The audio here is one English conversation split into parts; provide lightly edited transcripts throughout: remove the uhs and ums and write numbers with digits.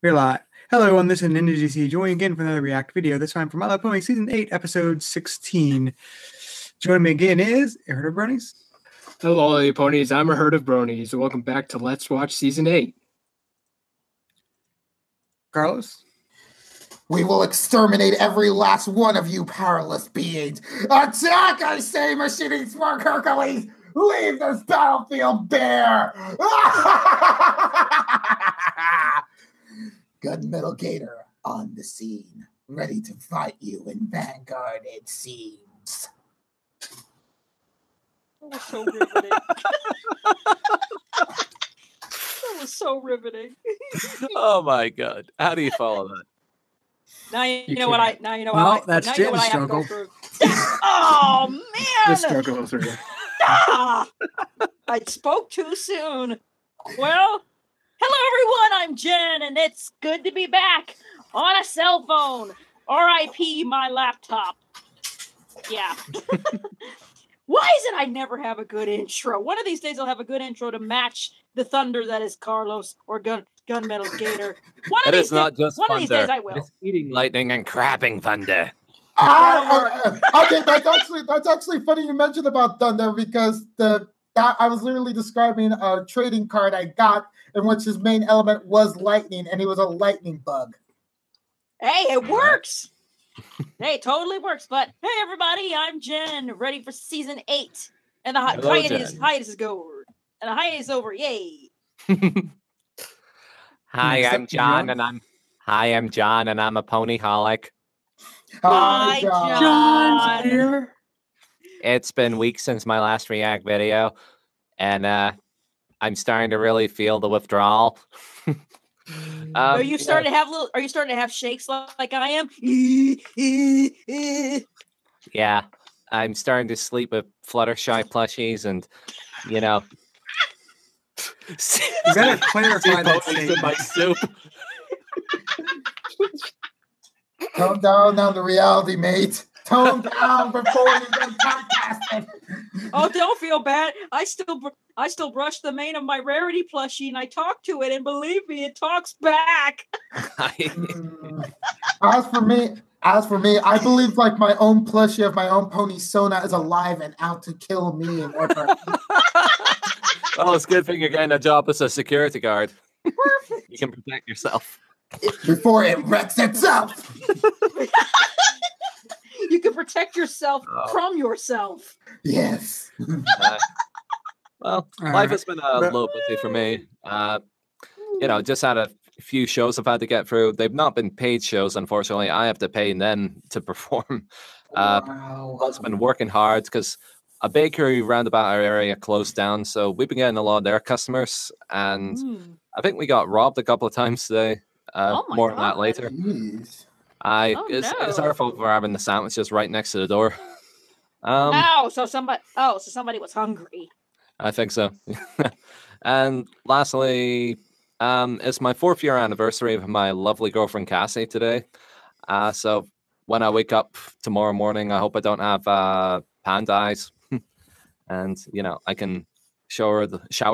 We're live. Hello, everyone. This is NinjaGC joining again for another React video. This time from MLP Season 8, Episode 16. Joining me again is a herd of bronies. Hello, you ponies. I'm a herd of bronies. Welcome back to Let's Watch Season 8. Carlos. We will exterminate every last one of you powerless beings. Attack, I say, machining smart Hercules! Leave this battlefield bare! Gunmetal Gator on the scene, ready to fight you in Vanguard, it seems. That was so riveting. That was so riveting. Oh my god! How do you follow that? Now you know can't. what I. Now you know Well, what I. that's now you know what I Jenn's have to go struggle. through. Oh man! The struggle through. Ah! I spoke too soon. Well, hello everyone. I'm Jen, and it's good to be back on a cell phone. R.I.P. my laptop. Yeah. Why is it I never have a good intro? One of these days I'll have a good intro to match the thunder that is Carlos or Gunmetal Gator. It is not just one of these thunder. days I will. It's eating lightning and crabbing thunder. Okay, that's actually funny you mentioned about Thunder because I was literally describing a trading card I got in which his main element was lightning, and he was a lightning bug. Hey, it works. Hey, it totally works. But hey, everybody, I'm Jen, ready for season 8, and the Hello, hiatus Jen. is over, and the hiatus is over. Yay! Hi, Next I'm up, John, John. I'm John, and I'm a pony holic. Hi, John. here. It's been weeks since my last React video, and I'm starting to really feel the withdrawal. Are you starting to have Are you starting to have shakes like I am? Yeah, I'm starting to sleep with Fluttershy plushies, and you know. You better clarify that ponies in my statement. soup. Tone down the reality, mate. Tone down before you get podcasted. Oh, don't feel bad. I still brush the mane of my rarity plushie, and I talk to it, and believe me, it talks back. As for me, I believe like my own plushie of my own pony Sona is alive and out to kill me in order. Well, it's a good thing you're getting a job as a security guard. Perfect. You can protect yourself. Before it wrecks itself. You can protect yourself Oh. from yourself. Yes. Well, All life right. has been a little busy for me. Just had a few shows I've had to get through. They've not been paid shows, unfortunately. I have to pay them to perform. Wow. I've been working hard because a bakery round about our area closed down, so we've been getting a lot of their customers, and I think we got robbed a couple of times today. Oh my More on that God. later. Jeez. It's our fault for having the sandwiches right next to the door. So somebody was hungry. I think so. And lastly, it's my 4th year anniversary of my lovely girlfriend Cassie today. So when I wake up tomorrow morning, I hope I don't have panda eyes, and I can shower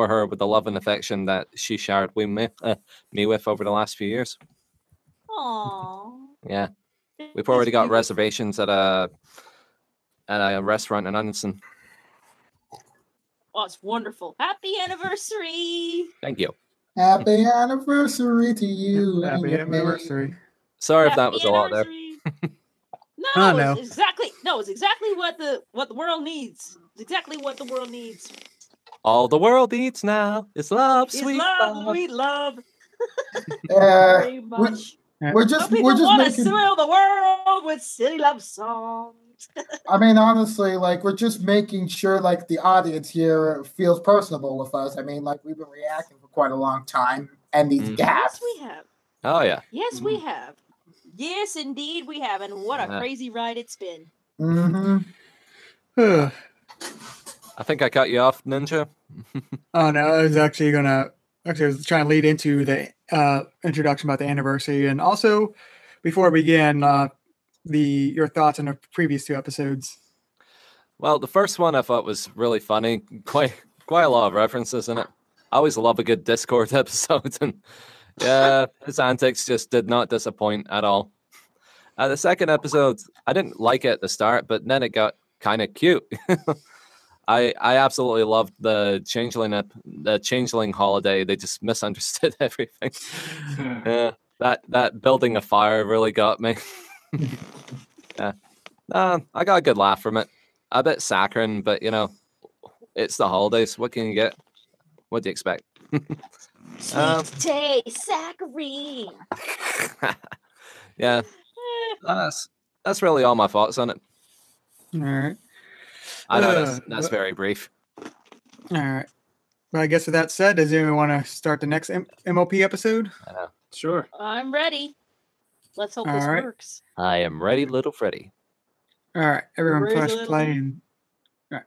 her with the love and affection that she shared with me with over the last few years. Aww. Yeah, we've already got reservations at a restaurant in Anderson. Oh, it's wonderful. Happy anniversary. Thank you. Happy anniversary to you. and Happy your anniversary. Sorry if Happy that was a lot there. anniversary. Oh, No, no. it's exactly what the world needs. It's exactly what the world needs. All the world needs now is love, It's sweet love, love. sweet love. Uh, Very much. we're just Some people want to making. fill the world with silly love songs. I mean, honestly, like we're just making sure, like the audience here feels personable with us. I mean, like we've been reacting for quite a long time, and these Mhm. gaps. Yes, we have. Oh yeah. Yes, we have. Yes, indeed, we have. And what a Yeah. crazy ride it's been. Mm-hmm. Oh I think I cut you off, Ninja. no, I was actually I was trying to lead into the introduction about the anniversary, and also before we begin, your thoughts on the previous 2 episodes. Well, the first one I thought was really funny. Quite a lot of references in it. I always love a good Discord episode, and Yeah, his antics just did not disappoint at all. The second episode, I didn't like it at the start, but then it got kind of cute. I absolutely loved the changeling holiday. They just misunderstood everything. Yeah, that building a fire really got me. Yeah, I got a good laugh from it. A bit saccharine, but you know, it's the holidays. What can you get? What do you expect? Sweet taste, saccharine. Yeah, that's really all my thoughts on it. All right. I know that's very brief. All right. Well, I guess with that said, does anyone want to start the next MLP episode? Sure. I'm ready. Let's hope this All right. works. I am ready, little Freddy. All right. Everyone Ready, press little- play and all right.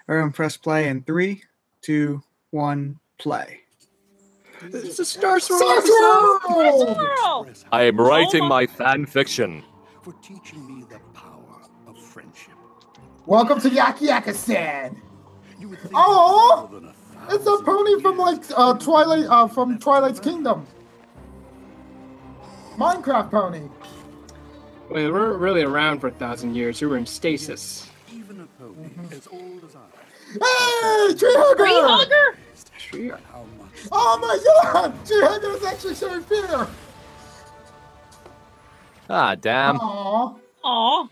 Everyone press play in 3, 2, 1, play. It's a Star Swirl Swirl! Swirl! I am writing my fan fiction. For teaching me the power of friendship. Welcome to Yakiyakistan. You would think Oh! more than It's a pony from like Twilight, from Twilight's Kingdom. Minecraft pony. Well, they weren't really around for 1,000 years. They were in stasis. even a pony as old as I. Hey, Tree Hugger! Tree hugger? Sure. How much? Oh my God! Tree Hugger is actually showing fear. Ah, damn. Aww. Aw.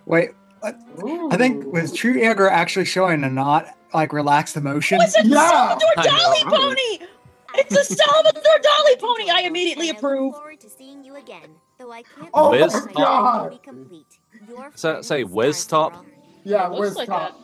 Wait, I think was True Egger actually showing a not like relaxed emotion? What's a Yeah. Salvador I Dali know. pony? It's a Salvador Dali pony. I immediately And I look approve. forward to seeing you again, though I can't Oh Whiz my top? God! be complete. Your So- friend, say whiz Star top? Swirl. Yeah, Looks where's like top?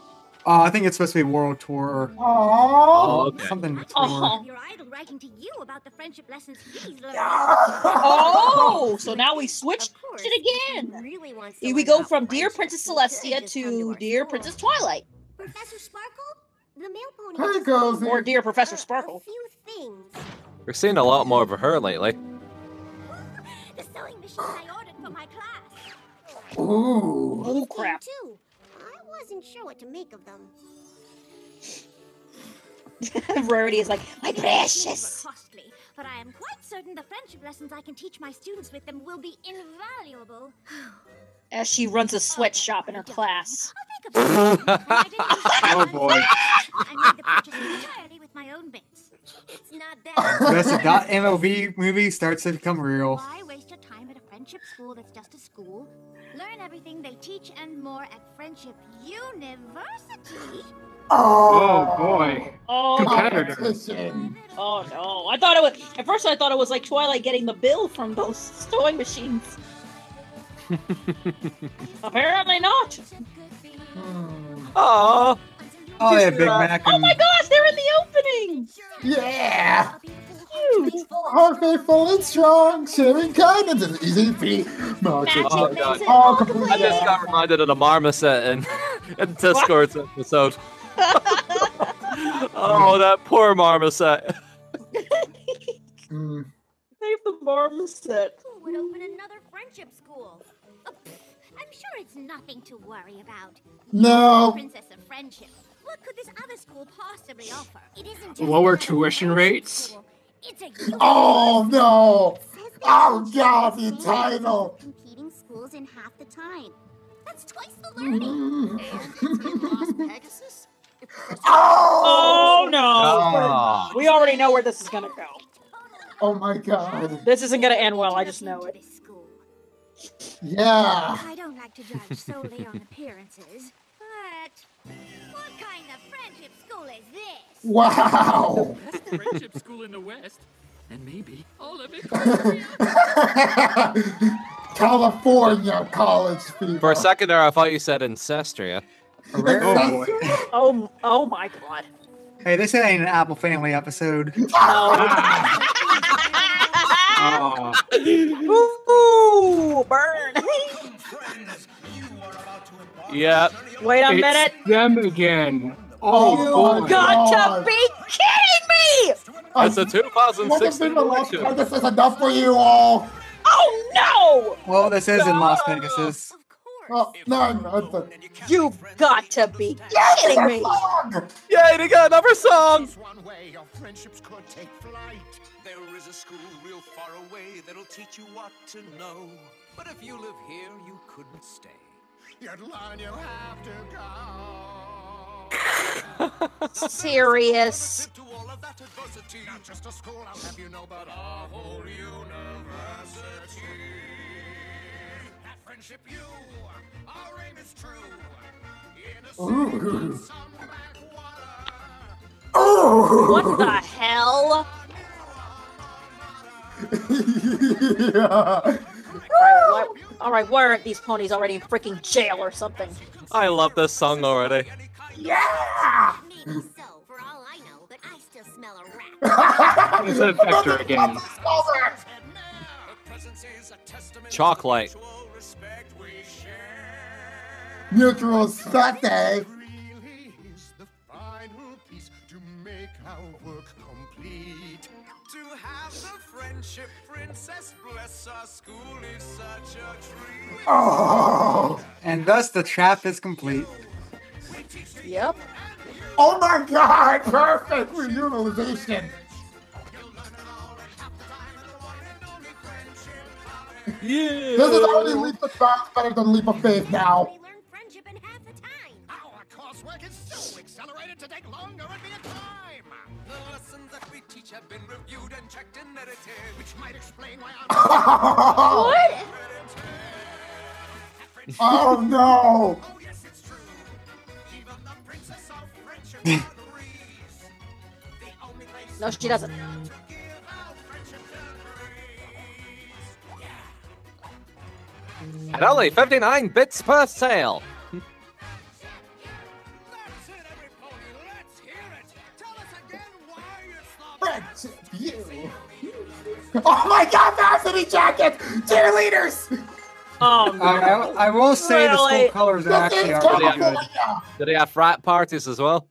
I think it's supposed to be World Tour. Aww. Oh, okay. Something tour. Oh. Your idol writing to you about the friendship lessons he's learned. Oh, so now we switched Of course, it if he again. really wants to Here we learn go about from Dear friendship, Princess he Celestia could just come to our Dear school. Princess Twilight. Professor Sparkle? The male pony. Hey, just Cozy. said Or Dear Professor Sparkle. A few things. We're seeing a lot more of her lately. The sewing machine I ordered for my class. Ooh. Oh, crap. Too. I wasn't sure what to make of them. Rarity is like, my They precious. were costly, but I am quite certain the friendship lessons I can teach my students with them will be invaluable. As she runs a sweatshop in her class. I'll think of something. I didn't Oh, boy. I made the purchase entirely with my own bits. It's not The that. rest of .mlb movie starts to become real. Why waste your time at a friendship school that's just a school? Learn everything they teach and more at Friendship University. Oh, boy. Oh, Competitor. Competition. oh no. I thought it was, at first I thought it was like Twilight getting the bill from those sewing machines. Apparently not. Hmm. Aww. Oh yeah, Big Mac. Oh And, my gosh, they're in the opening! Yeah. Cute. Our faithful and strong, sharing kindness is easy feat. Magic Oh, makes God. it Oh, all completely. I just got reminded of the marmoset in Discord's episode. Oh, that poor marmoset. Hmm. Save the marmoset. Who would open another friendship school? Oh, I'm sure it's nothing to worry about. No. Princess of Friendship. What could this other school possibly offer? It isn't just Lower another tuition friendship rates? school. It's a Oh no. Says that Oh, it's God, the the title. competing schools in half the time. That's twice the learning. Mm. Pegasus? Oh no! Ah. We already know where this is gonna go. Oh my God. This isn't gonna end well, I just know it. This school. Yeah. I don't like to judge solely on appearances, but what kind of friendship school is this? Wow. Friendship school in the West, and maybe all of it. California college people. For a second there, I thought you said Ancestria. Oh, boy. Oh my god. hey, this ain't an Apple Family episode. Oh. Ooh, burn. Yeah. Wait a It's minute. them again. Oh, Oh, boy. Got God. to be kidding me! It's a 2016 election. This is enough for you all. Oh Well, this is in Las Vegas. Oh, no, You've got to be kidding me! Yay, they got another song! One way your friendships could take flight. There is a school real far away that'll teach you what to know. But if you live here, you couldn't stay. You'd learn you have to go. Serious. To all of that adversity. Not just a school, I'll have you know, but a whole university. That friendship you, our aim is true. In a city, some backwater. What the hell? Yeah. All right, why aren't these ponies already in freaking jail or something? I love this song already. Yeah. Maybe so, for all I know, but I still smell a rat. It's an Vector again. Chocolate. Neutral Sunday. To have the friendship princess bless our school is such a treat. Oh. And thus the trap is complete. Yep. Oh my God! Perfect reutilization. Yeah. This is already leap of faith better than leap of faith now. We learn friendship in half the time. Our coursework is so accelerated to take longer and be a time. The lessons that we teach have been reviewed and checked and edited, which might explain why I'm What? Oh no! Oh yes, it's true. Even the princess of friendship agrees. The only place No, she doesn't. to give out friendship degrees. At only 59 bits per sale. That's it, every pony. Let's hear it. Tell us again why it's the Friendship, you. Oh my God! Varsity jacket, cheerleaders. Oh no. I will say the Really? school colors actually are pretty good. Do they have frat parties as well?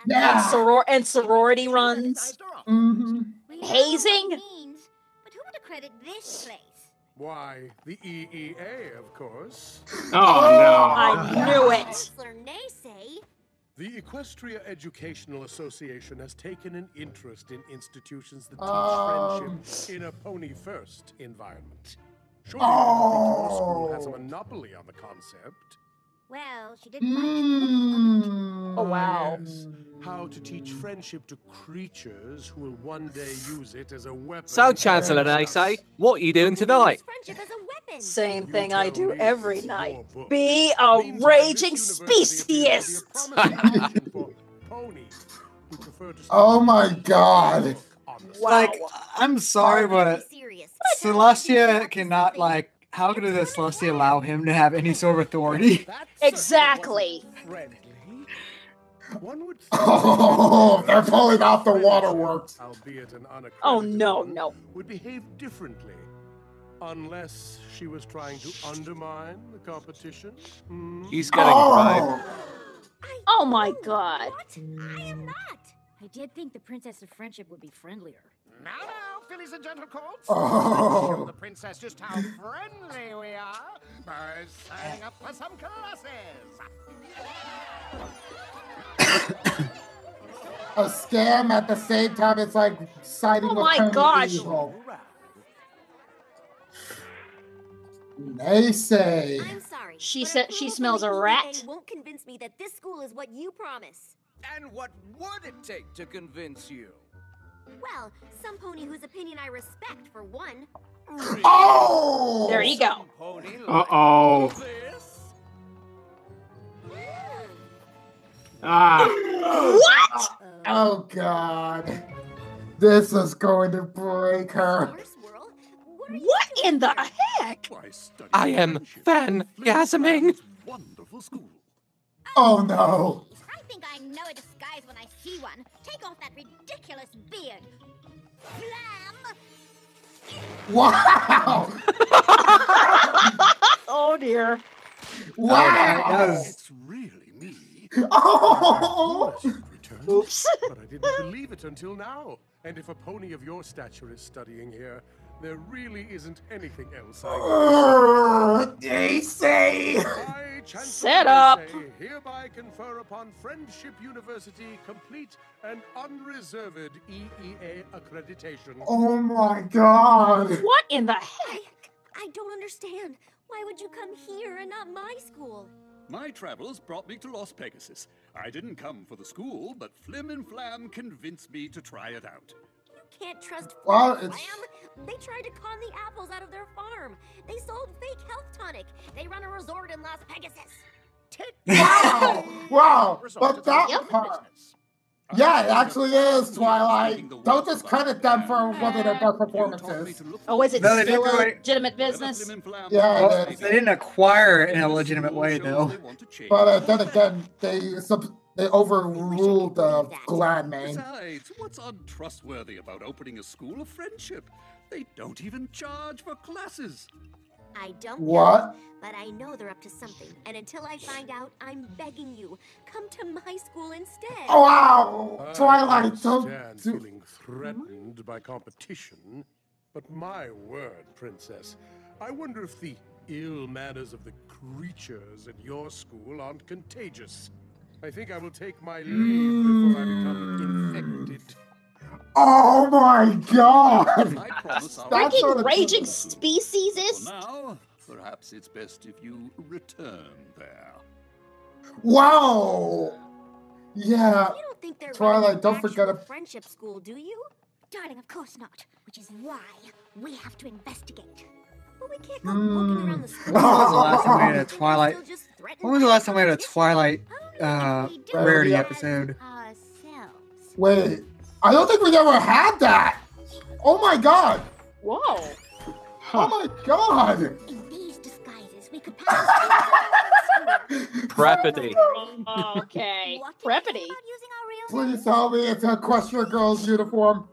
Yeah. And sorority runs. Mm-hmm. We know Hazing? what it means, but who would accredit this place? Why, the EEA, of course. Oh no. I knew it. Chancellor Naysay. The Equestria Educational Association has taken an interest in institutions that teach friendship in a pony-first environment. Surely your school has a monopoly on the concept. Well, she didn't like Oh wow. Yes, how to teach friendship to creatures who will one day use it as a weapon. So, Chancellor Naysay, what are you doing tonight? Friendship as a weapon. Same thing I do every night. Be a raging speciest. Oh my God. Like, I'm sorry, but Serious. Celestia cannot, like, how could the Celestia allow him to have any sort of authority? Exactly. Oh, they're pulling off the waterworks. Oh no, no. Would behave differently. Unless she was trying to undermine the competition. He's getting right. Oh my God. What? I am not. I did think the Princess of Friendship would be friendlier. Now, fillies and gentlecolts. Oh. Show the princess just how friendly we are by signing up for some classes. A scam at the same time. It's like siding Oh with my Colonel gosh. Evil. Naysay. I'm sorry. She but said approval she from smells the a EEA rat. Won't convince me that this school is what you promise. And what would it take to convince you? Well, some pony whose opinion I respect, for one. Oh! There you go. Pony Uh-oh. this? What? Oh God. This is going to break her. What in the heck? I am fan-gasming. Wonderful school. Oh no. I think I know a disguise when I see one. Take off that ridiculous beard. Flam! Wow. Oh dear. Wow. It's really me. Oh. Oops. But I didn't believe it until now. And if a pony of your stature is studying here, there really isn't anything else I They say. I Chancellor Set up. Say, hereby confer upon Friendship University complete and unreserved EEA accreditation. Oh my god. What in the heck? I don't understand. Why would you come here and not my school? My travels brought me to Los Pegasus. I didn't come for the school, but Flim Flam convinced me to try it out. You can't trust Well, Flim it's- Flam. They tried to con the apples out of their farm. They sold fake health tonic. They run a resort in Las Pegasus. Wow. Wow. But that Yep. part. Yeah, it actually is, Twilight. Don't just credit them for one of their best performances. Oh, is it No, they still didn't a do it. legitimate business? Yeah, Well, it is. they didn't acquire it in a legitimate way, though. But then again, they overruled Gladmain. Besides, what's untrustworthy about opening a school of friendship? They don't even charge for classes. I don't What? know, but I know they're up to something. And until I find out, I'm begging you, come to my school instead. Oh, wow. Twilight, I don't understand do... feeling threatened by competition, but my word, Princess, I wonder if the ill manners of the creatures at your school aren't contagious. I think I will take my leave before I become infected. Oh my god! I promise I'll... That's Freaking sort of- raging species For is? now, perhaps it's best if you return there. Wow! Yeah. You don't think they're Twilight, running an don't forget actual a- friendship school, do you? Darling, of course not. Which is why we have to investigate. But we can't go poking around the school. When was the last time we had a Still Twilight? just threatened When was the by last time we had a competition? Twilight If we do rarity Yeah. episode? ourselves. Wait, I don't think we ever had that! Oh my god! Whoa. Oh my god! In these disguises, we could pass. Prepity. Okay. What did you think Preppity. about using our real Please names? tell me it's a Equestria Girls uniform.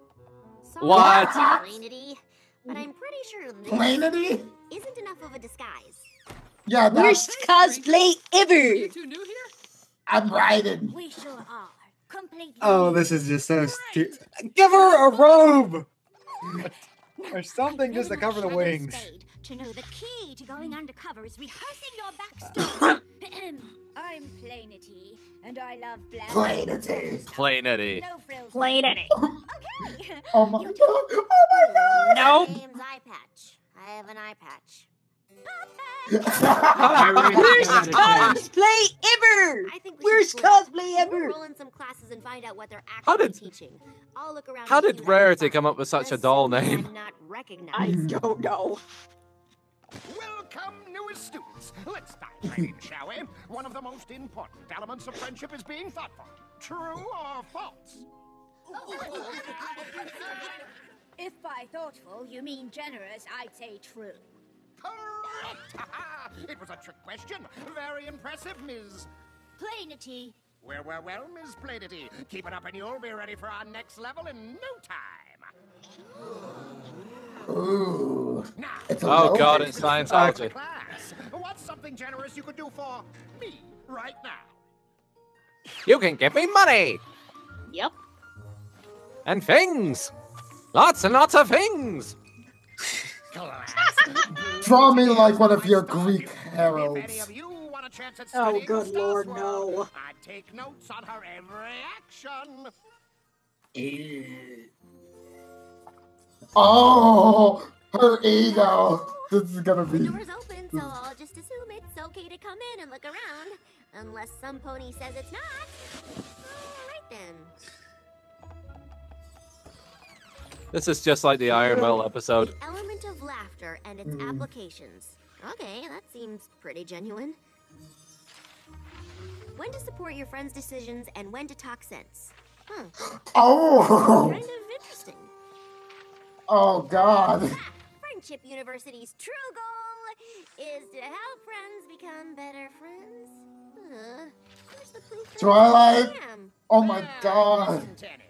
Sorry, What? Plainity, but I'm pretty sure this Plainity? isn't enough of a disguise. Yeah, that's... Worst cosplay ever. You two new here? I'm riding. We sure are. Completely. Oh, this is just so stupid. Give her a robe! Or something just to cover the wings. To know the key to going undercover is rehearsing your backstory. I'm Plainity, and I love black. Plainity. Plainity. No frills. Plainity. Okay. Oh my god. Oh my god. Nope. My name's Eye Patch. I have an eye patch. Worst cosplay ever. I think we Worst should split. cosplay We'll ever. roll in some classes and find out what they're How actually did- teaching. I'll look around. How and did see Rarity I'm come up with such a dull assuming name? I'm not I recognized. don't know. Welcome, newest students. Let's start training, shall we? One of the most important elements of friendship is being thoughtful. True or false? If by thoughtful you mean generous, I'd say true. Correct! It was a trick question. Very impressive, Ms. Plainity. Well, Miss Plainity. Keep it up and you'll be ready for our next level in no time. Ooh. Now, It's a Oh robe. god, it's Scientology. class, what's something generous you could do for me right now? You can give me money Yep. and things. Lots and lots of things. Class. Draw me like one of your Greek If any heralds. of you want a chance at Oh, studying good the lord, Star's no. world, I'd take notes on her every action. Oh, her ego. This is gonna The be. door's open, so I'll just assume it's okay to come in and look around. Unless some pony says it's not. Alright then. This is just like the Iron Will episode. The element of laughter and its applications. Okay, that seems pretty genuine. When to support your friends' decisions and when to talk sense. Huh. Oh, Kind of interesting. oh God. Friendship University's true goal is to help friends become better friends. Where's the proof that Twilight. I am? Oh my God. Isn't any.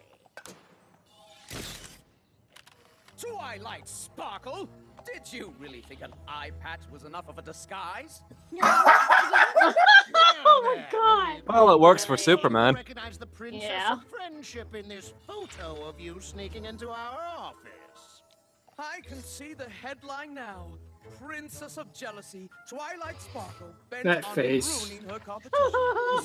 Twilight Sparkle, did you really think an eye patch was enough of a disguise? Oh my god. Well, it works for Superman. Recognize the princess Yeah. of friendship in this photo of you sneaking into our office. I can see the headline now. Princess of Jealousy, Twilight Sparkle, bent That on face. ruining her competition.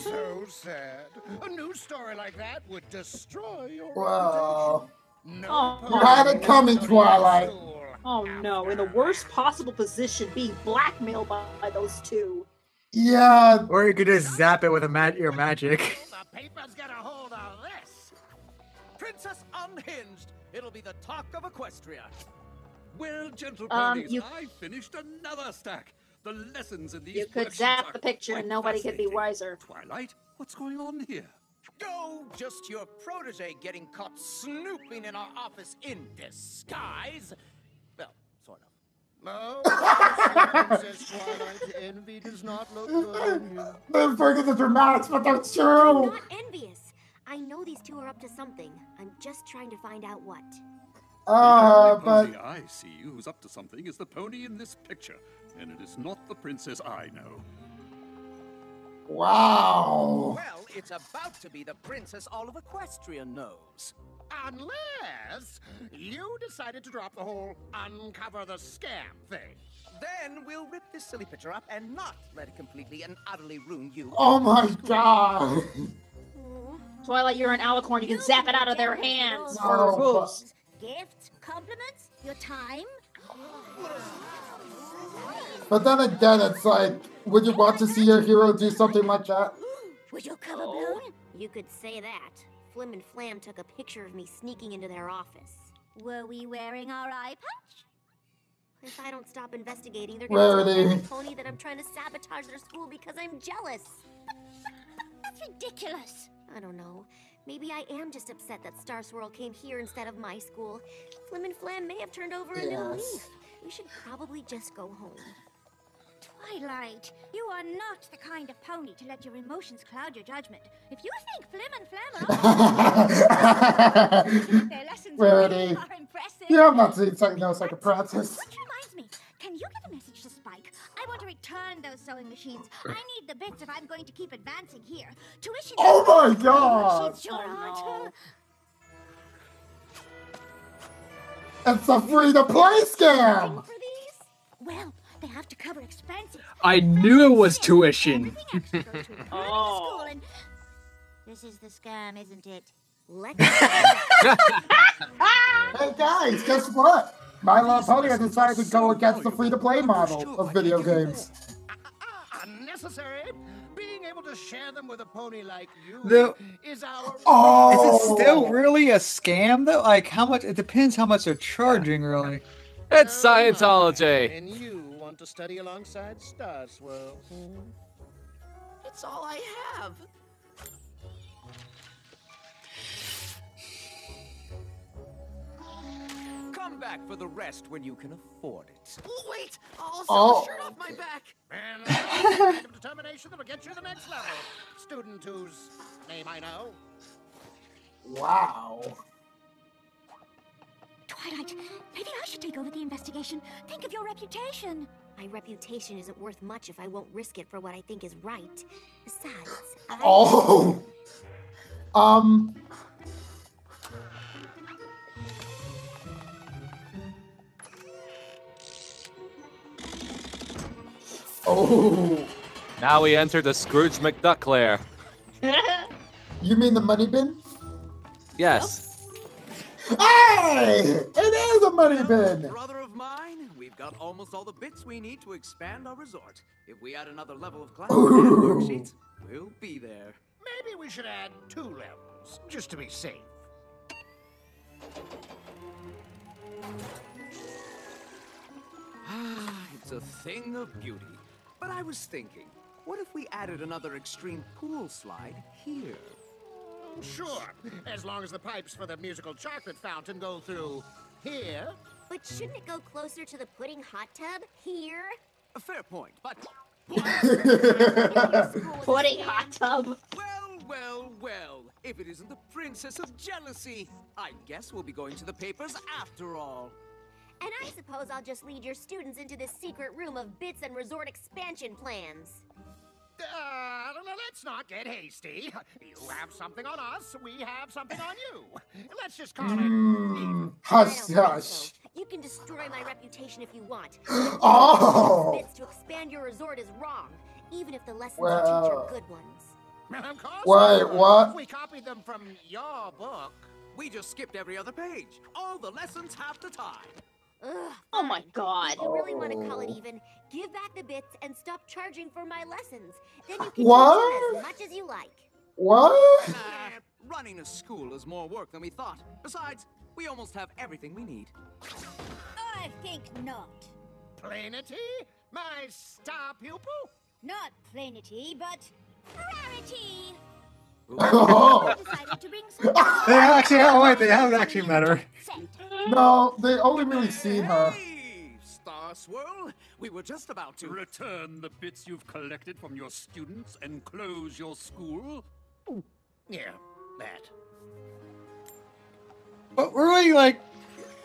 So sad. A news story like that would destroy your Wow. reputation. Oh, No You had it coming, Twilight. Oh no, in the worst possible position, being blackmailed by those two. Yeah. Or you could just zap it with your magic. The paper's get a hold of this. Princess Unhinged. It'll be the talk of Equestria. Well, gentle ponies, you- I finished another stack. The lessons in these You could worksheets zap are the picture quite and nobody could be fascinating. wiser. Twilight, what's going on here? Oh, just your protege getting caught snooping in our office in disguise. Well, sort of. No, Princess Twilight, envy does not look good on you. They're forgetting the dramatics, but that's I'm true. not envious. I know these two are up to something. I'm just trying to find out what. The only pony But I see who's up to something is the pony in this picture, and it is not the princess I know. wow. Well, it's about to be the princess all of Equestria knows. Unless you decided to drop the whole uncover the scam thing. Then we'll rip this silly picture up and not let it completely and utterly ruin you. Oh my god. Twilight, you're an alicorn. You can zap it out of their hands. No, For but- rules. Gifts, compliments, your time. But then again, it's like, would you want to see your hero do something like that? Was your cover blown? You could say that. Flim and Flam took a picture of me sneaking into their office. Were we wearing our eye patch? If I don't stop investigating, they're Where gonna are tell they? every pony that I'm trying to sabotage their school because I'm jealous. That's ridiculous. I don't know. Maybe I am just upset that Star Swirl came here instead of my school. Flim and Flam may have turned over a new leaf. We should probably just go home. Twilight, you are not the kind of pony to let your emotions cloud your judgment. If you think Flim and Flam are their lessons Rarity. are impressive. You have not seen No Second Princess. Which reminds me, can you get a message to Spike? I want to return those sewing machines. I need the bits if I'm going to keep advancing here. Tuition. Oh my god! Worksheets sure aren't. It's a free-to-play scam! For these? Well, they have to cover expenses. I knew it was tuition. Oh. This is the scam, isn't it? Let's Hey guys, guess what? My Little Pony has decided to go against the free-to-play model of video games. Unnecessary. Being able to share them with a pony like you is our. Oh! Is it still really a scam though? Like how much? It depends how much they're charging, really. It's Scientology. And you want to study alongside Star Swirl? It's all I have. Come back for the rest when you can afford it. Wait! I'll sell the shirt off my back! And that's the kind of determination that'll get you to the next level. Student whose name I know. Wow. Twilight, maybe I should take over the investigation. Think of your reputation. My reputation isn't worth much if I won't risk it for what I think is right. Besides, Oh! Oh! Now we enter the Scrooge McDuck lair. You mean the money bin? Yes. Hey! It is a money bin! Brother of mine, we've got almost all the bits we need to expand our resort. If we add another level of class and worksheets, we'll be there. Maybe we should add 2 levels, just to be safe. It's a thing of beauty. But I was thinking, what if we added another extreme pool slide here? Sure, as long as the pipes for the musical chocolate fountain go through here. But shouldn't it go closer to the pudding hot tub? Here? A fair point, but... Pudding hot tub. Well, if it isn't the Princess of Jealousy, I guess we'll be going to the papers after all. And I suppose I'll just lead your students into this secret room of bits and resort expansion plans. Let's not get hasty. You have something on us, we have something on you. Let's just call it even. Hush, hush. You can destroy my reputation if you want. Oh! Bits to expand your resort is wrong, even if the lessons you teach are good ones. Of course. Wait, what? We copied them from your book. We just skipped every other page. All the lessons have the time. Ugh, Oh my god. if you really want to call it even, give back the bits and stop charging for my lessons. Then you can What? teach them as much as you like. What? Running a school is more work than we thought. Besides, we almost have everything we need. I think not. Plainity? My star pupil? Not plainity, but rarity. Oh. Decided to bring some They actually, oh wait, they haven't actually met her. No, they only really seen her. Hey, Star Swirl, we were just about to Return the bits you've collected from your students and close your school? Yeah, that. But really, like,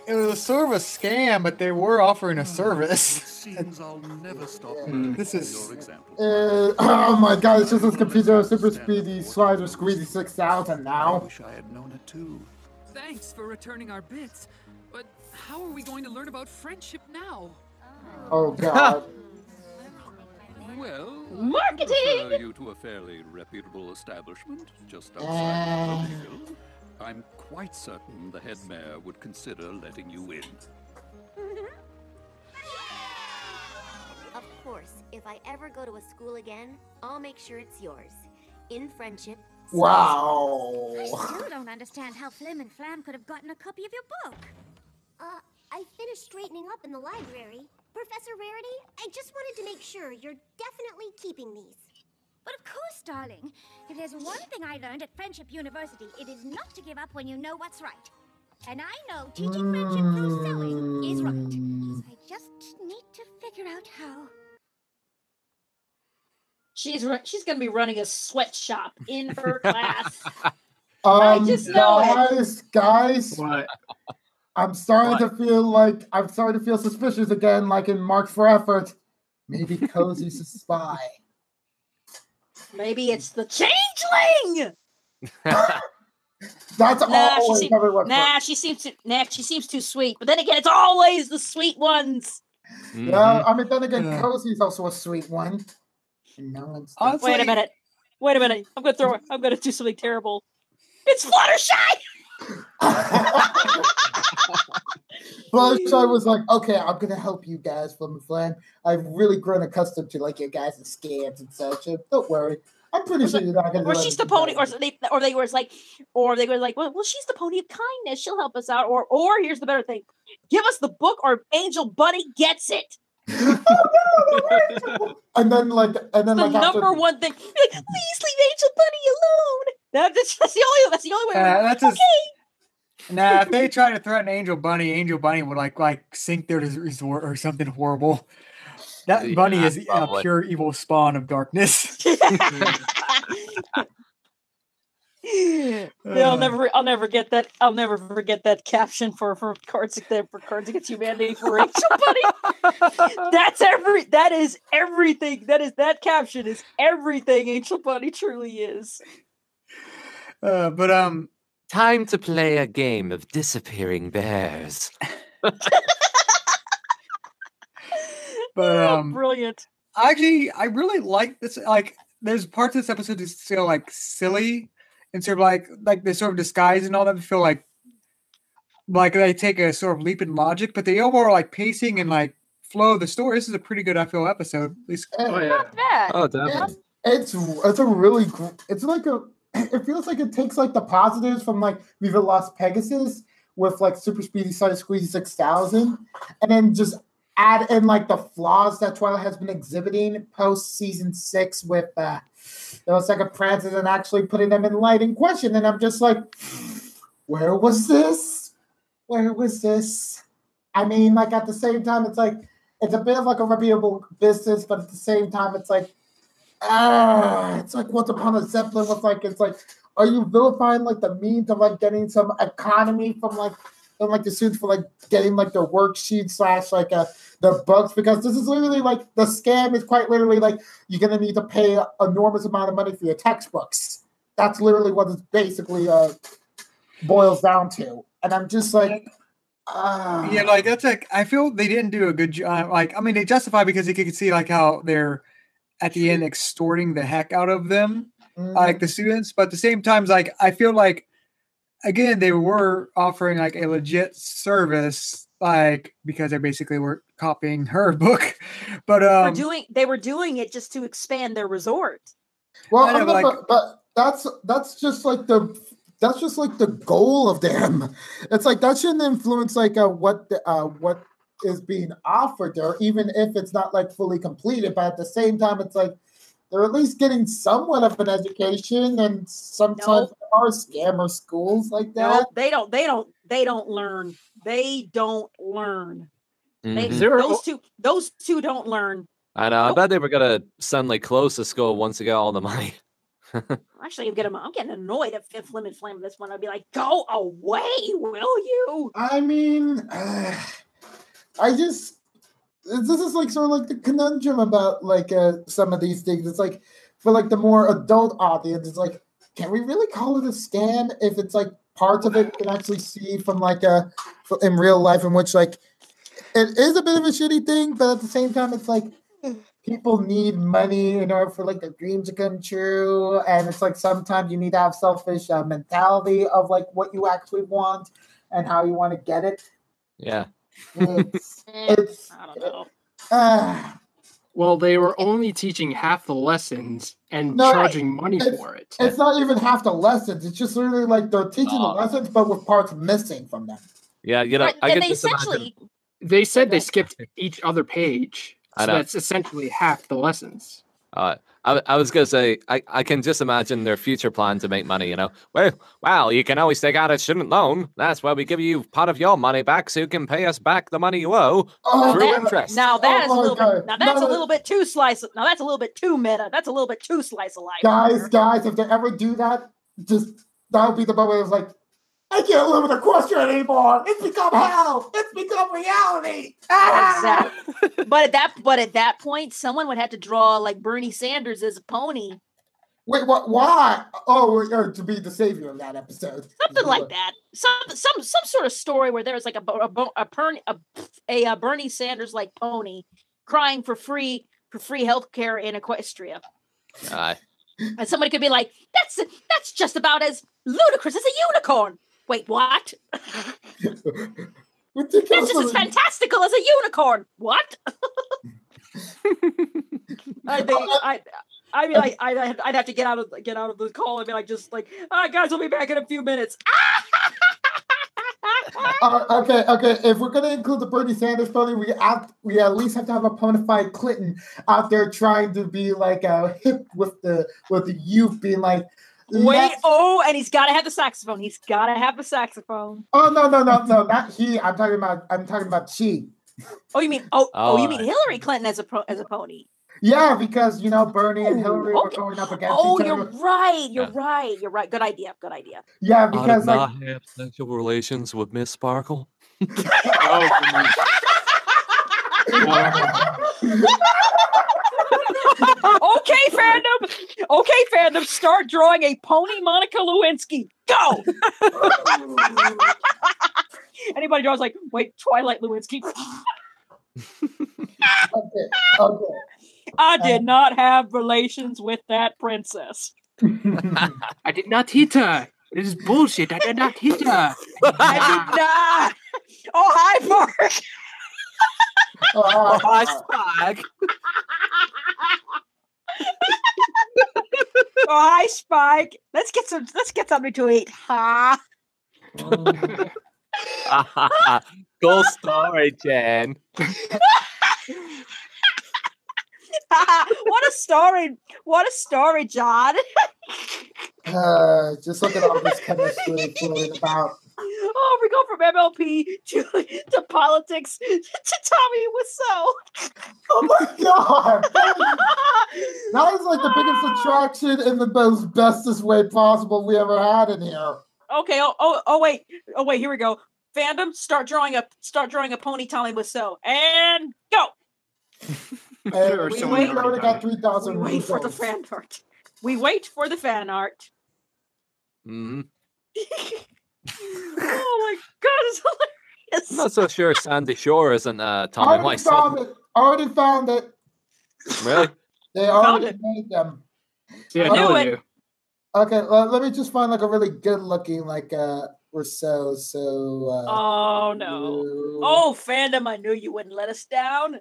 it was sort of a scam, but they were offering a service. Seems I'll never stop This is- your example. Oh my god, it's just this computer super speedy slider squeezy 6000 I now. wish I had known it too. Thanks for returning our bits. But how are we going to learn about friendship now? Oh god. Well, Marketing! I refer you to a fairly reputable establishment just outside Ponyville. I'm quite certain the head mayor would consider letting you in. Of course, if I ever go to a school again, I'll make sure it's yours. In friendship. Wow. I still don't understand how Flim and Flam could have gotten a copy of your book. I finished straightening up in the library. Professor Rarity, I just wanted to make sure you're definitely keeping these. But of course, darling. If there's one thing I learned at Friendship University, it is not to give up when you know what's right. And I know teaching friendship through sewing is right. I just need to figure out how. She's gonna be running a sweatshop in her class. I just know it. Guys, What? I'm starting to feel suspicious again, like in Marks for Effort. Maybe Cozy's a spy. Maybe it's the changeling. That's always everyone. She seems too sweet. But then again, it's always the sweet ones. Yeah, I mean, then again, Cozy's also a sweet one. No one's. Wait a minute. I'm gonna do something terrible. It's Fluttershy. Fluttershy was like, okay, I'm gonna help you guys, Flim Flam. I've really grown accustomed to like your guys' scams and such. So don't worry. I'm pretty sure you're not gonna. Or she's the pony, or they were like, well, she's the pony of kindness. She'll help us out. Or here's the better thing: give us the book, or Angel Bunny gets it. and then the number one thing, like, please leave Angel Bunny alone. That's the only way. Okay. Nah, if they try to threaten Angel Bunny would like sink their resort or something horrible. That bunny is a pure evil spawn of darkness. I'll never get that. I'll never forget that caption for Cards Against Humanity for Angel Bunny. That is everything. That caption is everything Angel Bunny truly is. Time to play a game of disappearing bears. But brilliant. Actually, I really like this. Like, there's parts of this episode that feel like silly and sort of like they sort of disguise and all that. Feel like they take a sort of leap in logic, but the overall like pacing and like flow of the story. This is a pretty good, I feel, episode. At least, not bad. Oh, definitely. It's a really it's like it feels like it takes like the positives from like Viva Las Pegasus with like Super Speedy Side Squeezy 6000, and then just add in like the flaws that Twilight has been exhibiting post season 6 with those second prances and actually putting them in light in question. And I'm just like, where was this? Where was this? I mean, like at the same time, it's like it's a bit of like a reputable business, but at the same time, it's like Once Upon a Zeppelin with like it's like, are you vilifying like the means of like getting some economy from the students for like getting like their worksheets / their books, because this is literally like the scam is quite literally like you're gonna need to pay an enormous amount of money for your textbooks. That's literally what it basically boils down to. And I'm just like, Yeah, like that's like I feel they didn't do a good job. Like, I mean, they justify because you could see like how they're at the end extorting the heck out of them, like the students. But at the same time, like I feel like again they were offering like a legit service, like because they basically were copying her book. But they were doing it just to expand their resort. Well, I know, but that's just like the goal of them. It's like that shouldn't influence like what is being offered there, even if it's not like fully completed. But at the same time, it's like they're at least getting somewhat of an education, and sometimes there are scammer schools like that. They don't learn. They don't learn. Mhm. Those two don't learn. I know. I bet they were gonna suddenly close the school once they got all the money. Actually, I'm getting annoyed at Flim Flam this one. I'd be like, go away, will you? I mean, this is like sort of like the conundrum about like some of these things. It's like for like the more adult audience, it's like, can we really call it a scam if it's like parts of it you can actually see from like in real life, in which like it is a bit of a shitty thing, but at the same time, it's like people need money in order for like their dreams to come true, and it's like sometimes you need to have selfish mentality of like what you actually want and how you want to get it. Yeah. It's I don't know. Well, they were only teaching half the lessons and charging money for it. It's not even half the lessons. It's just literally like they're teaching the lessons, but with parts missing from them. Yeah, you know, I could just imagine. They said they skipped each other page. So I know. that's essentially half the lessons. I was going to say, I can just imagine their future plan to make money, you know. Well, you can always take out a student loan. That's why we give you part of your money back so you can pay us back the money you owe through interest. Now that's a little bit too slice. Now that's a little bit too meta. That's a little bit too slice of life. Guys, if they ever do that, that would be the moment. It was like, I can't live in a question anymore. It's become hell. It's become reality. Exactly. But at that point, someone would have to draw like Bernie Sanders as a pony. Wait, what? Why? Oh, to be the savior of that episode. Something like that. Some sort of story where there's like a Bernie Sanders like pony crying for free healthcare in Equestria. And somebody could be like, that's just about as ludicrous as a unicorn. Wait, what? That's just as fantastical as a unicorn. What? I'd have to get out of the call and be like, guys, I'll be back in a few minutes. Okay. If we're gonna include the Bernie Sanders pony, we at least have to have a bona fide Clinton out there trying to be like hip with the youth, being like. And he's got to have the saxophone. He's got to have the saxophone. Oh no, not he. I'm talking about she. Oh, you mean you mean Hillary Clinton as a pony? Yeah, because Bernie and Hillary were going up against each other. You're right. Good idea. Yeah, because I did not have sexual relations with Miss Sparkle. Okay, fandom, start drawing a pony Monica Lewinsky. Go! Anybody draws like, wait, Twilight Lewinsky. Okay. I did not have relations with that princess. I did not hit her. This is bullshit. I did not hit her. I did not. Oh, hi, Mark. Oh, hi, Spike. Oh, hi, Spike. Let's get something to eat, huh? Cool story, Jenn. What a story, John. Just look at all this chemistry fluid about. Oh, we go from MLP to politics to Tommy Wiseau. Oh my god! That is like the biggest attraction in the most bestest way possible we ever had in here. Okay. Oh wait. Here we go. Fandom, start drawing a pony Tommy Wiseau, and go. And we already got 3,000. We wait for the fan art. Mm-hmm. Oh my god, it's I'm not so sure Sandy Shore isn't Tommy Already Wiseau. found it. Already found it. Really? They already made them. Yeah, I knew it. Okay, let me just find like a really good looking like Rousseau. So. Oh no! Oh, Fandom! I knew you wouldn't let us down.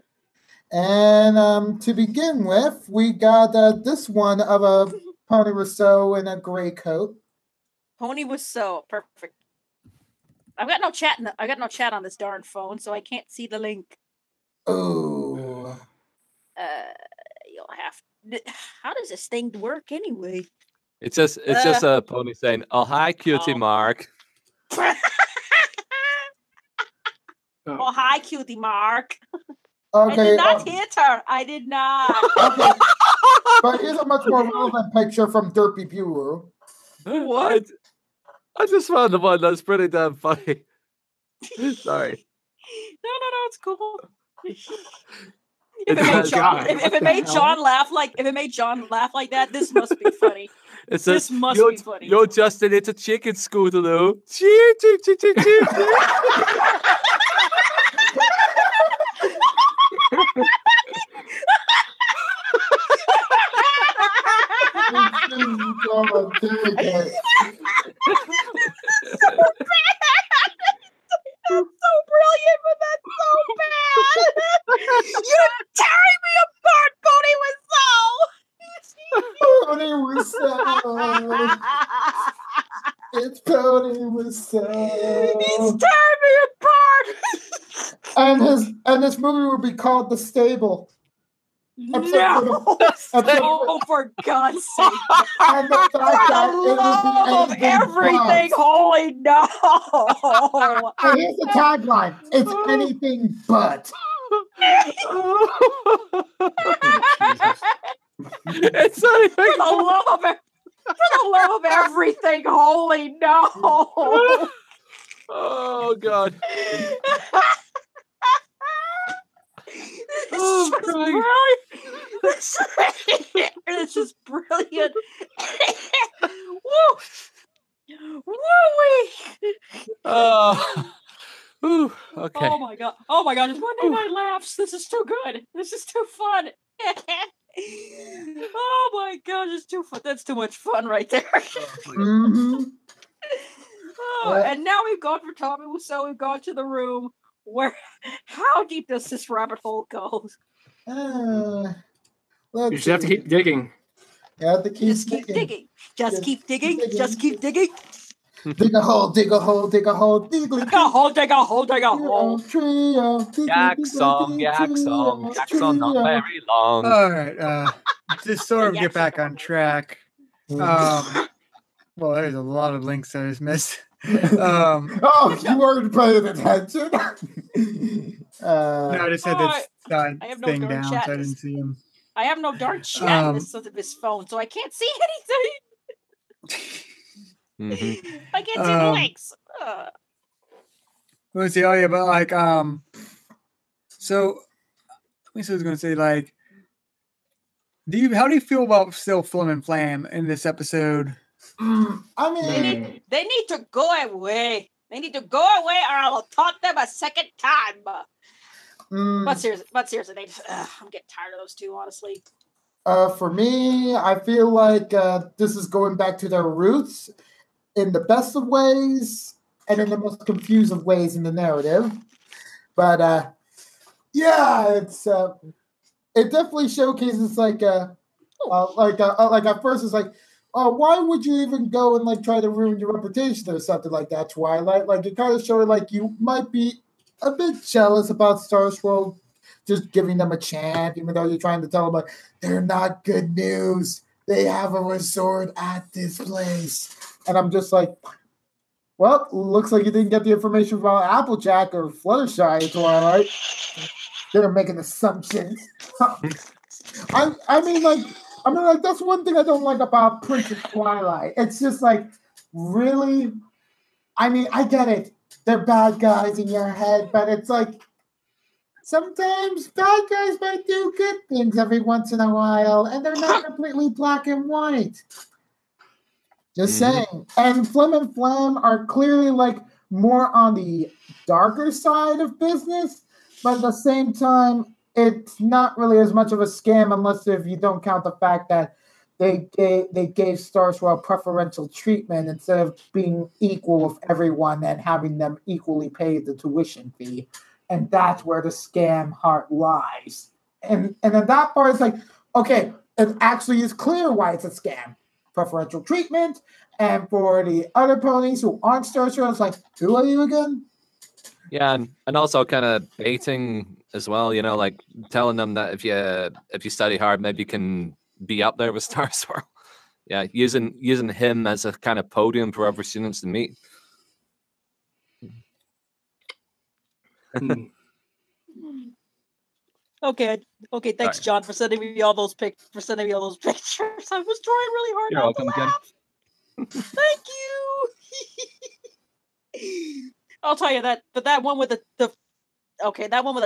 And to begin with, we got this one of a Pony Rousseau in a gray coat. Pony was so perfect. I've got no chat. I got no chat on this darn phone, so I can't see the link. Oh. You'll have. How does this thing work anyway? It's just a pony saying, "Oh hi, cutie Mark." Oh hi, cutie Mark. Okay. I did not hit her. I did not. Okay. But here's a much more relevant picture from Derpy Bureau. What? I just found the one that's pretty damn funny. Sorry. No, it's cool. If it made John laugh like that, this must be funny. It says, this must be funny. Yo, Justin, it's a chicken scootaloo. Cheer, cheer, cheer, cheer, cheer, cheer. That's so brilliant, but that's so bad. You're tearing me apart, Pony Rousseau. It's Pony Rousseau. He's tearing me apart. And his movie would be called The Stable. Oh, for God's sake. And the fact that For the love of everything, holy no. And here's the tagline. It's anything but. It's anything for the love of everything, holy no. Oh, God. This is brilliant. Woo! Woo-wee! Okay. Oh my god! Just Monday night laughs. This is too good. This is too fun. Oh my god! It's too fun. That's too much fun right there. Mm-hmm. And now we've gone for Tommy Wiseau. We've gone to the room where. How deep does this rabbit hole go? You just have to keep digging. You have to keep digging. Just keep digging. Just keep digging. Dig a hole, dig a hole, dig a hole, dig a hole, dig a hole, dig a hole. Yak song, not very long. All right, just sort of get back on track. Well, there's a lot of links that I just missed. Oh, you weren't paying attention. No, I just had this thing down, so I chat. didn't see him. I have no darn chat in this phone, so I can't see anything. I can't see the links. Let's see. Oh yeah, but like, so let me see. I was going to say, like, how do you feel about still Flim Flam in this episode? I mean, they need to go away. They need to go away, or I will taunt them a second time. But seriously, they just, I'm getting tired of those two, honestly. For me, I feel like this is going back to their roots in the best of ways and in the most confused of ways in the narrative. But yeah, it's it definitely showcases like at first it's like, oh, why would you even go and like try to ruin your reputation or something like that, Twilight? Like it kind of showed like you might be a bit jealous about Star Scroll just giving them a chance, even though you're trying to tell them like they're not good news. They have a resort at this place. And I'm just like, well, looks like you didn't get the information about Applejack or Fluttershy, Twilight. They're making assumptions. I mean, that's one thing I don't like about Princess Twilight. It's just like, really? I mean, I get it. They're bad guys in your head, but it's like, sometimes bad guys might do good things every once in a while, and they're not completely black and white. Just saying. And Flim and Flam are clearly like more on the darker side of business, but at the same time, it's not really as much of a scam unless if you don't count the fact that they gave Starswell preferential treatment instead of being equal with everyone and having them equally pay the tuition fee. And that's where the scam heart lies. And then that part is like, okay, it actually is clear why it's a scam. Preferential treatment, and for the other ponies who aren't Starswell, it's like, who are you again? Yeah, and also kind of baiting as well, you know, like telling them that if you study hard, maybe you can be up there with Starswell. Yeah, using him as a kind of podium for other students to meet. Okay, thanks, John, for sending me all those pictures. I was trying really hard not to laugh. Thank you. I'll tell you that, but that one with the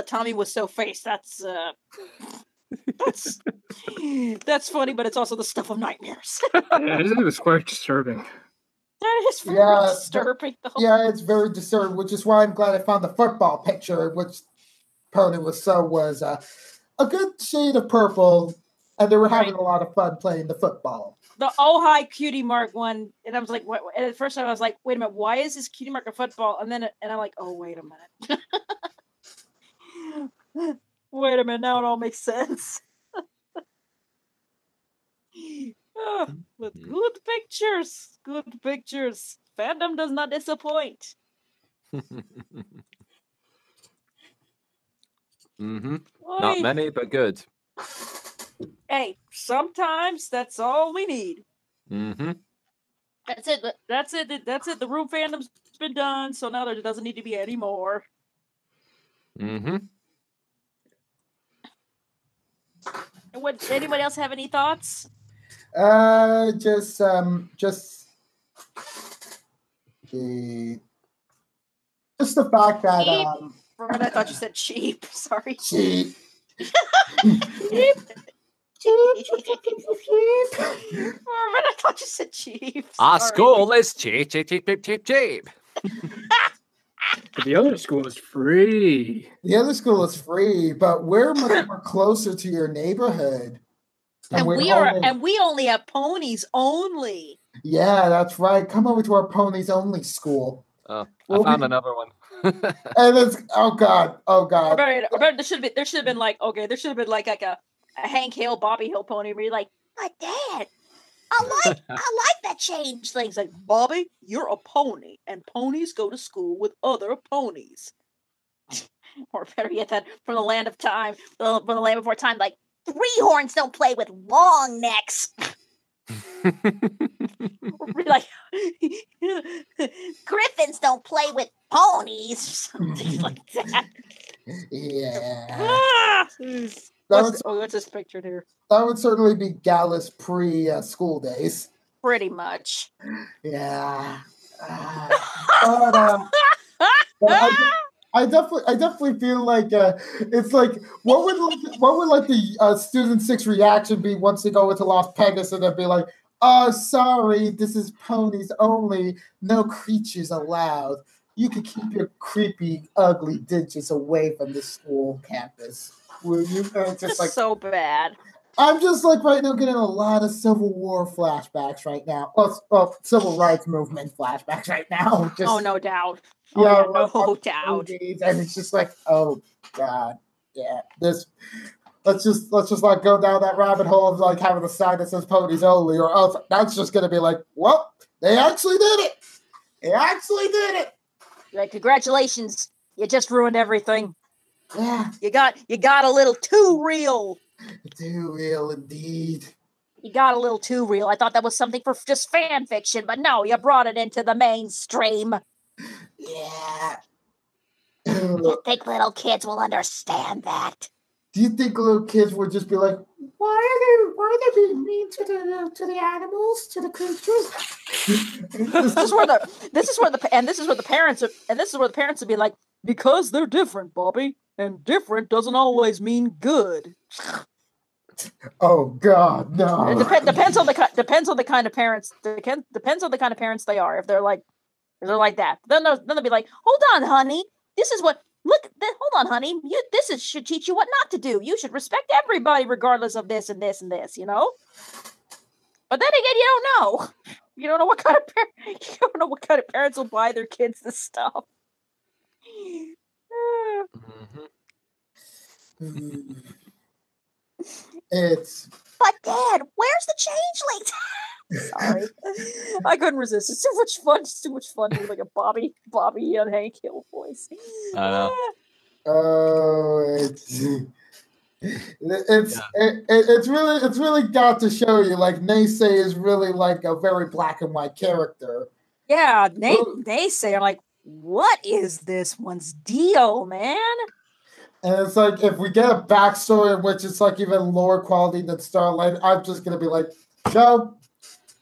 Tommy was so face. That's funny, but it's also the stuff of nightmares. Yeah, it was quite disturbing. That is very disturbing, though. Yeah, it's very disturbing, which is why I'm glad I found the football picture, which pony was a good shade of purple, and they were having a lot of fun playing the football. The Oh Hi Cutie Mark one, and I was like, what? And at first I was like, wait a minute, why is this Cutie Mark a football? And I'm like, oh, wait a minute. Wait a minute, now it all makes sense. With good pictures. Fandom does not disappoint. Not many, but good. Hey, sometimes that's all we need. That's it. The room fandom's been done, so now there doesn't need to be any more. And anybody else have any thoughts? Just the fact that For a minute, I thought you said cheap. Sorry. Cheap. For a minute, I thought you said cheap. Our school is cheap. But the other school is free. The other school is free, but we're much more closer to your neighborhood. And we only have ponies only. Yeah, that's right. Come over to our ponies only school. Oh, I found another one. And it's oh god. There should have been like a Hank Hill, Bobby Hill pony where you're like, but Dad, I like that change things. Like, Bobby, you're a pony, and ponies go to school with other ponies. Or better yet, that from the land of time, from the land before time, like, three-horns don't play with long necks. Like, griffins don't play with ponies. Something like that. Yeah. What's this picture here? That would certainly be Gallus pre-school days. Pretty much. Yeah. But I definitely feel like it's like what would the student 6 reaction be once they go into Las Pegas and they'd be like, oh, sorry, this is ponies only, no creatures allowed. You could keep your creepy, ugly digits away from the school campus. It's just like so bad. I'm just like right now getting a lot of Civil War flashbacks right now. Well, Civil Rights Movement flashbacks right now. Oh, no doubt. Yeah, no doubt. And it's just like, oh god, yeah. Let's just like go down that rabbit hole of like having a sign that says ponies only, or else that's just gonna be like, well, they actually did it. Like, congratulations, you just ruined everything. Yeah, you got a little too real. Too real indeed. You got a little too real. I thought that was something for just fan fiction, but no, you brought it into the mainstream. Yeah. You think little kids will understand that? Do you think little kids would just be like, why are they being mean to the animals, to the creatures? This is where the parents would be like, because they're different, Bobby, and different doesn't always mean good. Oh God, no! It depends on the kind of parents. Depends on the kind of parents they are. If they're like that. Then they'll be like, hold on, honey. This is what. Hold on, honey. Should teach you what not to do. You should respect everybody, regardless of this and this and this. But then again, you don't know. You don't know what kind of parents will buy their kids this stuff. But Dad, where's the changelings? Sorry, I couldn't resist. It's too much fun. It's too much fun doing like a Bobby and Hank Hill voice. It's really got to show you like Naysay is really like a very black and white character. Yeah, Naysay. I'm like, what is this one's deal, man? And it's like if we get a backstory in which it's like even lower quality than Starlight, I'm just gonna be like, Joe,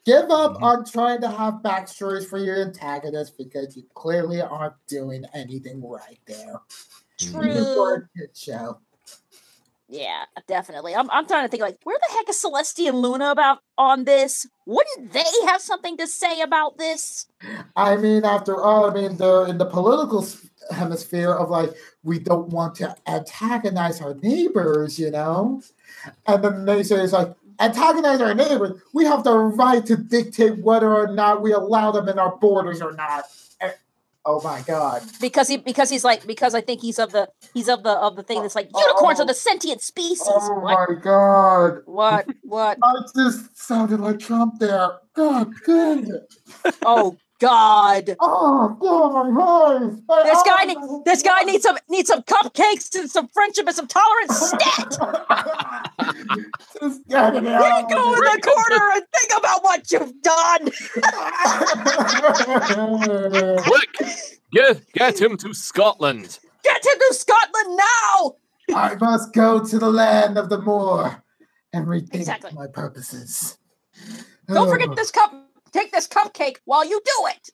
give up on trying to have backstories for your antagonist because you clearly aren't doing anything right there. True. Good show. Yeah, definitely. I'm trying to think like, where the heck is Celestia and Luna about on this? Wouldn't they have something to say about this? I mean, after all, they're in the political hemisphere of like, we don't want to antagonize our neighbors, And then they say it's like, antagonize our neighbors. We have the right to dictate whether or not we allow them in our borders or not. Oh my God! Because I think he's of the thing that's like unicorns are the sentient species. Oh my God! What? I just sounded like Trump there. God dang it! Oh God! Oh God! This guy needs some cupcakes and some friendship and some tolerance. Stat! Just get it out. You go in the corner and think about what you've done. Quick, get him to Scotland. Get him to Scotland now. I must go to the land of the Moor and rethink my purposes. Don't forget this cup. Take this cupcake while you do it.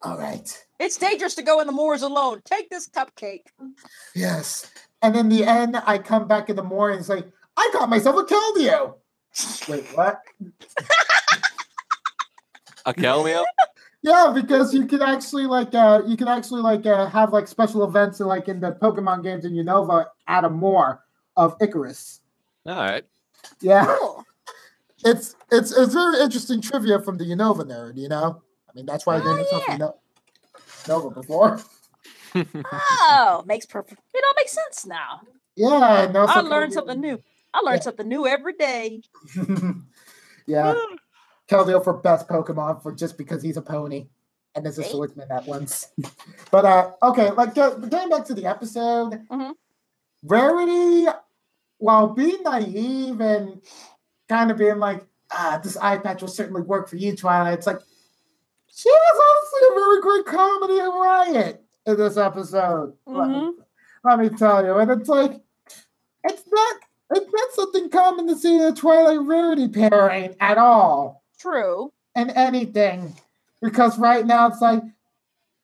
All right. It's dangerous to go in the moors alone. Take this cupcake. Yes. And in the end, I come back in the morning and say, I got myself a Keldeo. Wait, what? A Keldeo? Yeah, because you can actually have like special events in the Pokemon games in Unova add a more of Icarus. All right. Yeah. Cool. It's very interesting trivia from the Unova nerd, that's why I named myself Unova before. Oh, makes perfect. It all makes sense now. Yeah, no. I learned something new. I learn something new every day. Yeah. Keldeo for best Pokemon for just because he's a pony. And there's a swordsman at once. But, okay, getting back to the episode. Mm-hmm. Rarity, while being naive and kind of being like, this eye patch will certainly work for you, Twilight. It's like, she was honestly a very great comedy riot in this episode. Mm-hmm. Let me tell you. And it's like, it's not something common to see in a Twilight Rarity pairing at all. True. In anything. Because right now it's like,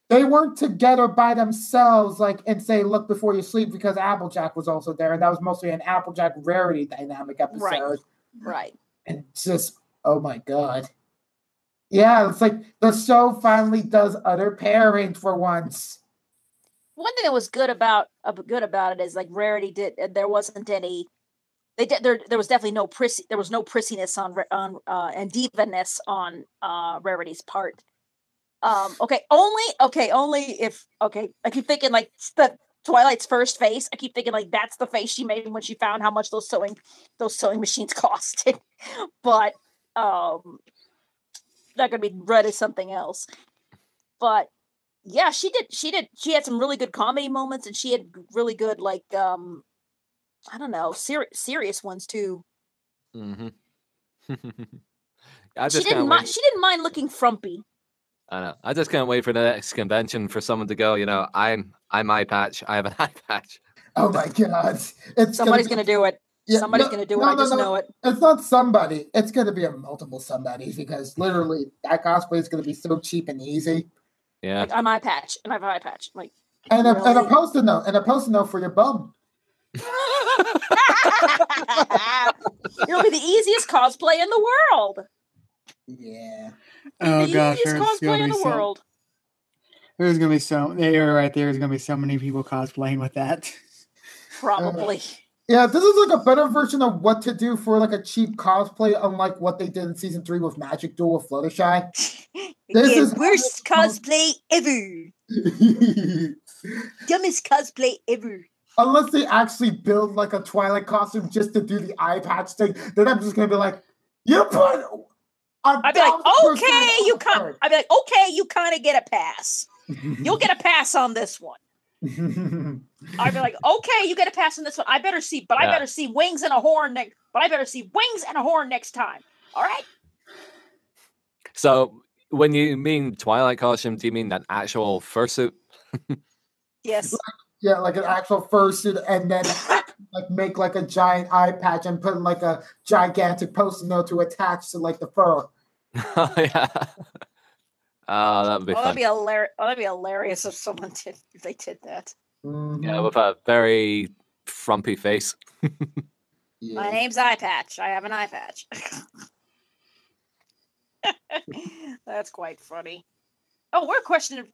they weren't together by themselves, and say, look before you sleep, because Applejack was also there. And that was mostly an Applejack Rarity dynamic episode. Right. And just, oh my God. Yeah, it's like the show finally does other pairings for once. One thing that was good about it is Rarity did. There wasn't any. There was definitely no there was no prissiness on and diva-ness on Rarity's part. Only if I keep thinking the Twilight's first face. I keep thinking that's the face she made when she found how much those sewing machines costed. But that could be read as something else. But yeah, she did. She had some really good comedy moments, and she had really good I don't know, serious ones too. Mm-hmm. She didn't mind looking frumpy. I know. I just can't wait for the next convention for someone to go, I'm eye patch. I have an eye patch. Oh my God. Somebody's going to do it. Yeah, somebody's going to do it. I just know it. It's not somebody. It's going to be a multiple somebodies because literally that cosplay is going to be so cheap and easy. Yeah. I'm eye patch and I have an eye patch. And a post-it note for your bum. It'll be the easiest cosplay in the world. Yeah. Oh the gosh, easiest cosplay in the world. There's gonna be there's gonna be so many people cosplaying with that. Probably. Yeah, this is like a better version of what to do for like a cheap cosplay, unlike what they did in season 3 with Magic Duel with Fluttershy. This is worst cosplay ever. Dumbest cosplay ever. Unless they actually build like a Twilight costume just to do the eye patch thing, then I'm just gonna be like, you put. I'd be like, okay, you kind. I'd be like, okay, you kind of get a pass. You'll get a pass on this one. I'd be like, okay, you get a pass on this one. I better see wings and a horn next. But I better see wings and a horn next time. All right. So when you mean Twilight costume, do you mean that actual fursuit? Yes. Yeah, like an actual fursuit, and then like make like a giant eye patch and put like a gigantic post-it note to attach to like the fur. Oh yeah. Oh, that'd be fun. That'd be hilarious if someone did if they did that. Yeah, with a very frumpy face. My name's Eye Patch. I have an eye patch. That's quite funny. Oh, we're questioning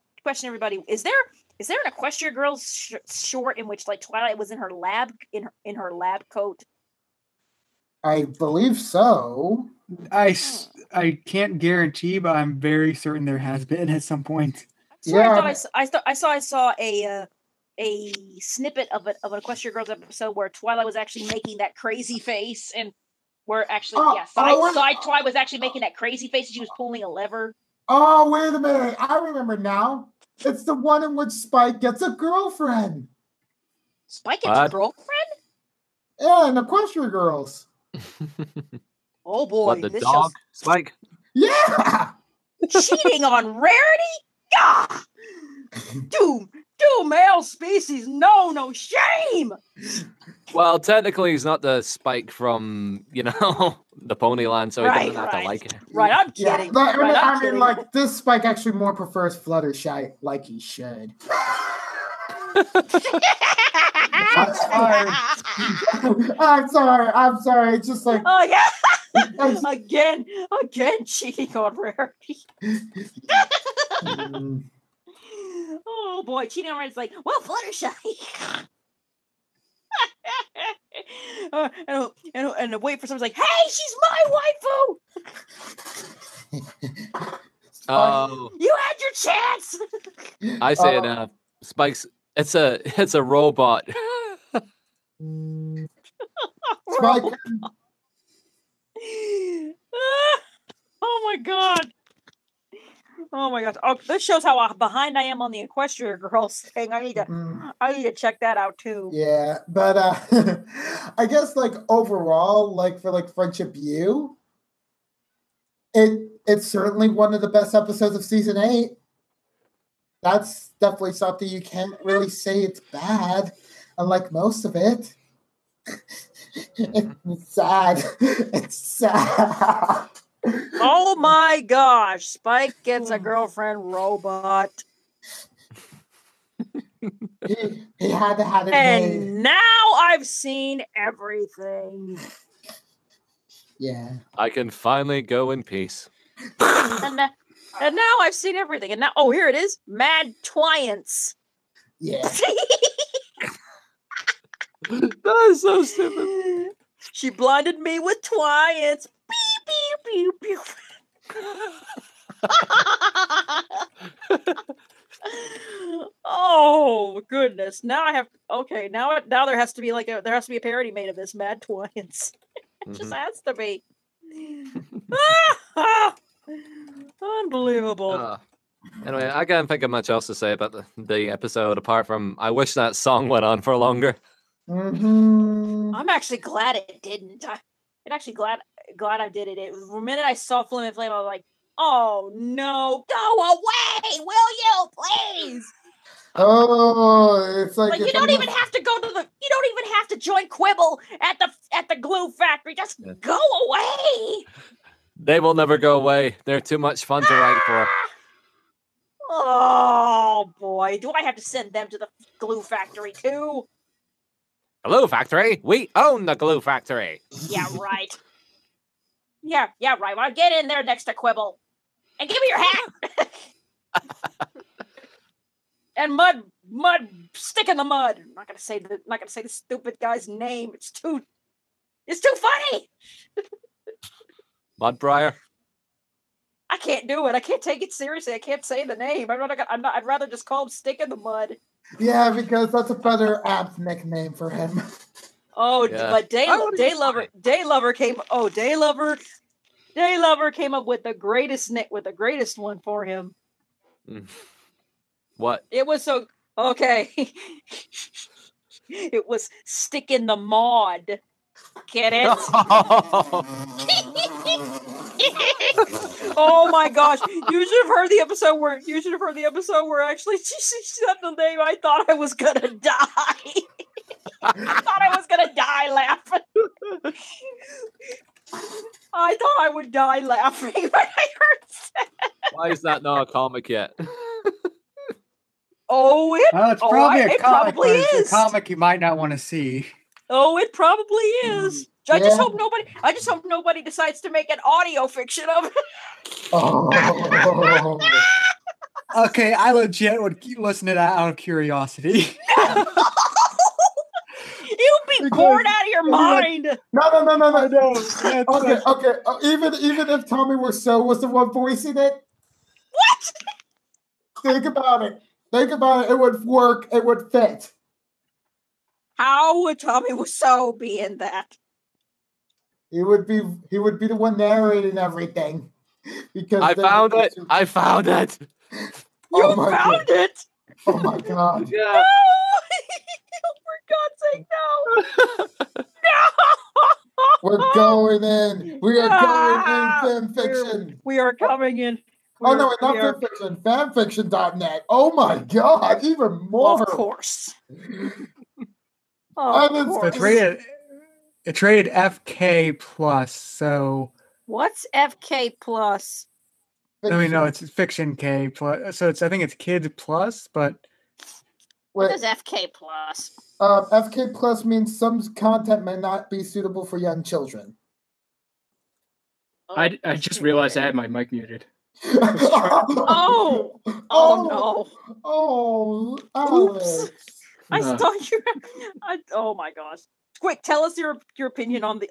everybody. Is there an Equestria Girls short in which like Twilight was in her lab in her lab coat? I believe so. I can't guarantee, but I'm very certain there has been at some point. I saw a snippet of an Equestria Girls episode where Twilight was actually making that crazy face, and where actually Side Twilight was actually making that crazy face, and she was pulling a lever. Oh, wait a minute! I remember now. It's the one in which Spike gets a girlfriend. Spike gets a girlfriend? Yeah, in Equestria Girls. Oh boy! What, the dog, Spike? Yeah. Cheating on Rarity? Gah! Doom, male species. No shame. Well, technically, he's not the Spike from the Ponyland, so he doesn't have to like it. Right, I'm kidding. Yeah, I mean, like this Spike actually more prefers Fluttershy, like he should. I'm sorry. It's just like, oh yeah, again, cheating on Rarity. Oh boy, cheating on Rarity's like, well, Fluttershy. And wait for someone's like, hey, she's my waifu. Oh, you had your chance. I say it now. Spike's it's a robot. Spike. Oh my god. Oh my gosh! Oh, this shows how behind I am on the Equestria Girls thing. I need to check that out too. Yeah, but I guess like overall, like for like Friendship U, it's certainly one of the best episodes of season 8. That's definitely something you can't really say it's bad, unlike most of it. It's sad. It's sad. Oh my gosh! Spike gets a girlfriend robot. He had to have it and made. Now I've seen everything. Yeah. I can finally go in peace. And now I've seen everything. And now, here it is. Mad Twiance. Yeah. That is so stupid. She blinded me with Twiance. Pew, pew, pew, pew. Oh goodness! Now I have Now there has to be a parody made of this Mad Twiance. It just has to be. Unbelievable. Anyway, I can't think of much else to say about the episode apart from I wish that song went on for longer. Mm-hmm. I'm actually glad it didn't. Glad I did it. The minute I saw Flim Flam, I was like, "Oh no, go away, will you, please?" Oh, it's like you don't even have to go to the. You don't even have to join Quibble at the glue factory. Just go away. They will never go away. They're too much fun to write for. Oh boy, do I have to send them to the glue factory too? Glue factory? We own the glue factory. Yeah, right. Yeah, right. Well, get in there next to Quibble and give me your hat. And mud, stick in the mud. I'm not gonna say the stupid guy's name. It's too funny. Mudbriar. I can't do it. I can't take it seriously. I can't say the name. I'd rather just call him Stick in the Mud. Yeah, because that's a better apt nickname for him. Oh, yeah. But Daylover came up with the greatest one for him. What? It was so okay. It was Stick in the Maud. Get it? Oh my gosh! You should have heard the episode where actually she said the name. I thought I was gonna die. Laughing. I thought I would die laughing when I heard that. Why is that not a comic yet? Well, it's probably a comic, probably but it's is. a comic you might not want to see. Oh, it probably is. I just hope nobody decides to make an audio fiction of it. Oh. Okay, I legit would listen to that out of curiosity. You'd be bored out of your mind. No. I know. Okay. Even if Tommy Wiseau was the one voicing it. What? Think about it. It would work. It would fit. How would Tommy Wiseau be in that? He would be the one narrating everything. Because I found it. You found it? Oh my god. Yeah. No! For God's sake, no! No! We're going in. We are going in fan fiction. We are coming in. Oh no, not fan fiction. Fanfiction.net. Oh my god, even more. Of course. It's rated FK plus, so what's FK plus? No, it's fiction K plus. So I think it's kids plus, but What is FK plus? FK plus means some content may not be suitable for young children. I just realized I had my mic muted. Oh no! Oh, Alex. Oops! I thought you. Oh my gosh! Quick, tell us your opinion on the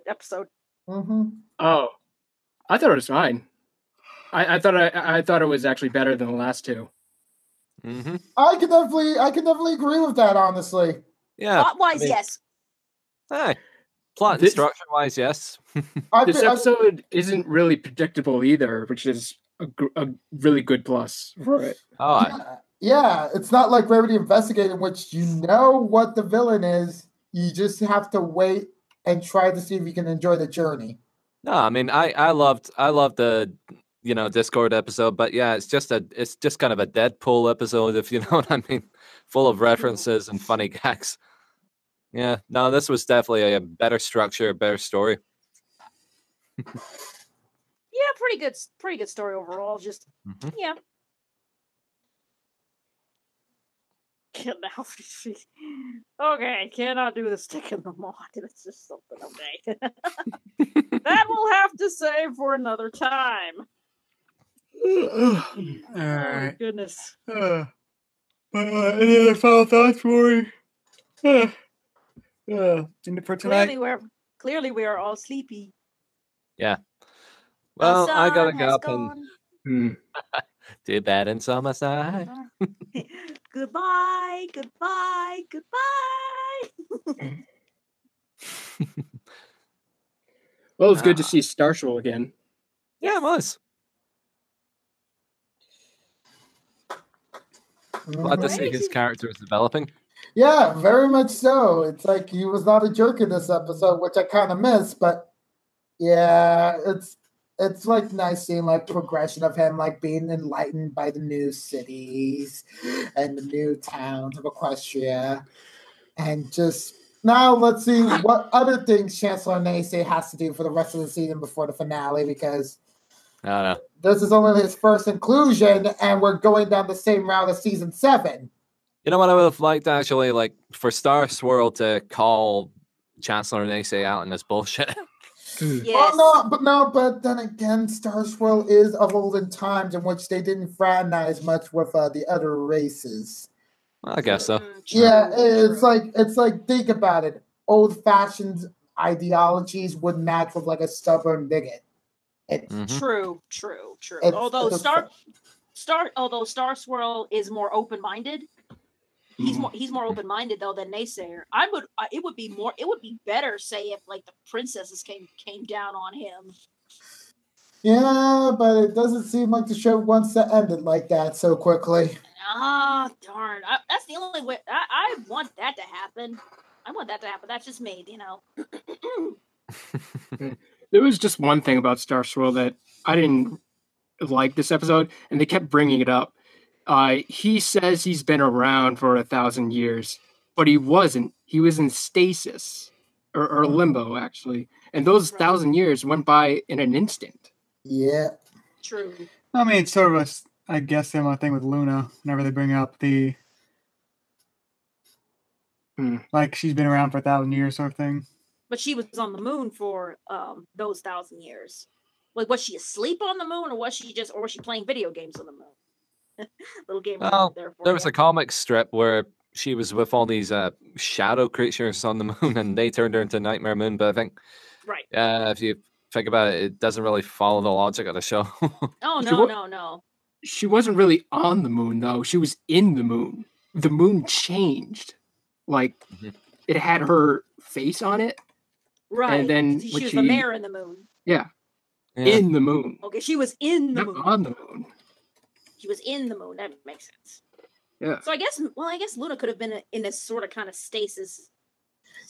episode. Mm-hmm. Oh, I thought it was fine. I thought it was actually better than the last two. Mm-hmm. I can definitely agree with that. Honestly, yeah. Plot-wise, yes. Hey, plot and structure-wise, yes. This episode isn't really predictable either, which is a really good plus for it. Yeah, it's not like Rarity Investigating, in which you know what the villain is. You just have to wait and try to see if you can enjoy the journey. No, I mean, I loved the Discord episode, but yeah, it's just kind of a Deadpool episode, if you know what I mean, full of references and funny gags. Yeah, no, this was definitely a better structure, better story. Yeah, pretty good story overall. Just yeah. Okay, cannot do the stick in the mud. It's just something okay. That we'll have to save for another time. all right. Goodness. Any other final thoughts for for tonight? Clearly we are all sleepy. Yeah. Well, I gotta go up gone. and do bad in summerside. Goodbye. Well, it's good to see Starshul again. Yeah, it was. Glad to see his character is developing. Yeah, very much so. It's like he was not a jerk in this episode, which I kind of miss. But yeah, it's like nice seeing like progression of him like being enlightened by the new cities and the new towns of Equestria, and just now let's see what other things Chancellor Nace has to do for the rest of the season before the finale, because I don't know. This is only his first inclusion, and we're going down the same route as season 7. You know what I would have liked, actually? Like, for Star Swirl to call Chancellor Nace out in this bullshit. Yes. But then again, Star Swirl is of olden times in which they didn't fraternize much with the other races. I guess so. Yeah, it's like think about it. Old-fashioned ideologies would match with like a stubborn bigot. True. It's Although the- although Star Swirl is more open-minded, he's more open-minded though than Naysayer. It would be better, say, if like the princesses came down on him. Yeah, but it doesn't seem like the show wants to end it like that so quickly. Ah, darn! That's the only way. I want that to happen. That's just me, you know. There was just one thing about Star Swirl that I didn't like this episode, and they kept bringing it up. He says he's been around for 1,000 years, but he wasn't. He was in stasis or limbo, actually, and those 1,000 years went by in an instant. Yeah. True. I mean, it's sort of I guess, similar thing with Luna. Whenever they bring up the like she's been around for 1,000 years, sort of thing. But she was on the moon for those 1,000 years. Like, was she asleep on the moon, or was she playing video games on the moon? Little game there for there was a comic strip where she was with all these shadow creatures on the moon, and they turned her into Nightmare Moon. But I think, if you think about it, it doesn't really follow the logic of the show. Oh no. She wasn't really on the moon, though. She was in the moon. The moon changed. Like, it had her face on it. Right. And then she was the mayor in the moon. Yeah. In the moon. Okay, she was in the Not moon. on the moon. She was in the moon. That makes sense. Yeah. So I guess Luna could have been in this sort of kind of stasis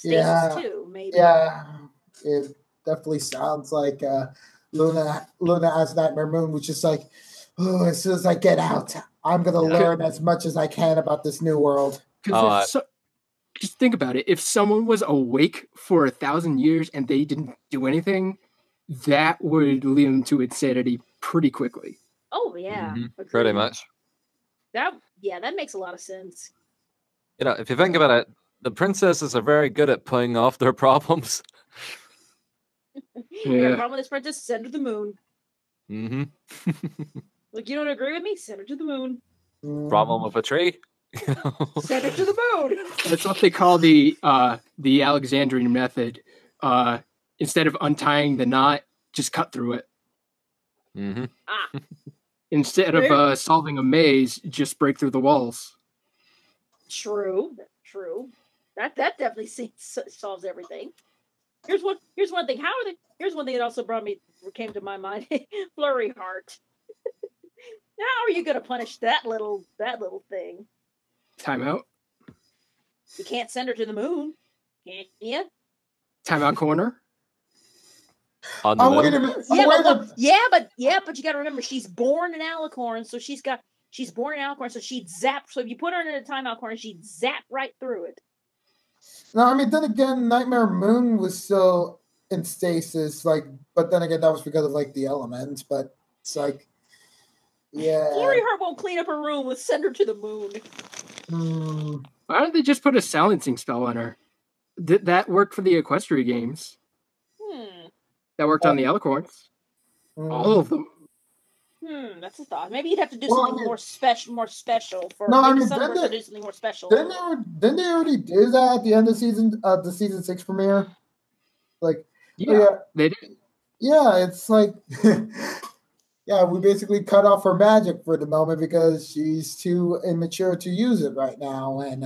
too, maybe. Yeah. It definitely sounds like Luna as Nightmare Moon, which is like, oh, as soon as I get out, I'm gonna learn as much as I can about this new world. Just think about it. If someone was awake for 1,000 years and they didn't do anything, that would lead them to insanity pretty quickly. Oh yeah, pretty much. That makes a lot of sense. You know, if you think about it, the princesses are very good at playing off their problems. You got a problem with this princess? Send her to the moon. Mm-hmm. Like, you don't agree with me? Send her to the moon. Problem with a tree? Send her to the moon. That's what they call the Alexandrian method. Instead of untying the knot, just cut through it. Mm-hmm. Instead of solving a maze, just break through the walls. True. That definitely solves everything. Here's one thing. Here's one thing that also came to my mind. Flurry heart. How are you going to punish that little thing? Timeout. You can't send her to the moon, can you? Timeout corner. Wait a minute. But you got to remember, she's born in Alicorn, so she's born in Alicorn, so she'd zap. So if you put her in a timeout corner, she'd zap right through it. No, I mean, then again, Nightmare Moon was still in stasis, but then again, that was because of the elements. But it's like, yeah. Flurry Heart won't clean up her room. Let's send her to the moon. Why don't they just put a silencing spell on her? That worked for the Equestria games. That worked on the Alicorns. All of them. That's a thought. Maybe you'd have to do something more special for. No, I mean, do something more special. Didn't they already do that at the end of the season 6 premiere? They did. Yeah, it's like, yeah, we basically cut off her magic for the moment because she's too immature to use it right now, and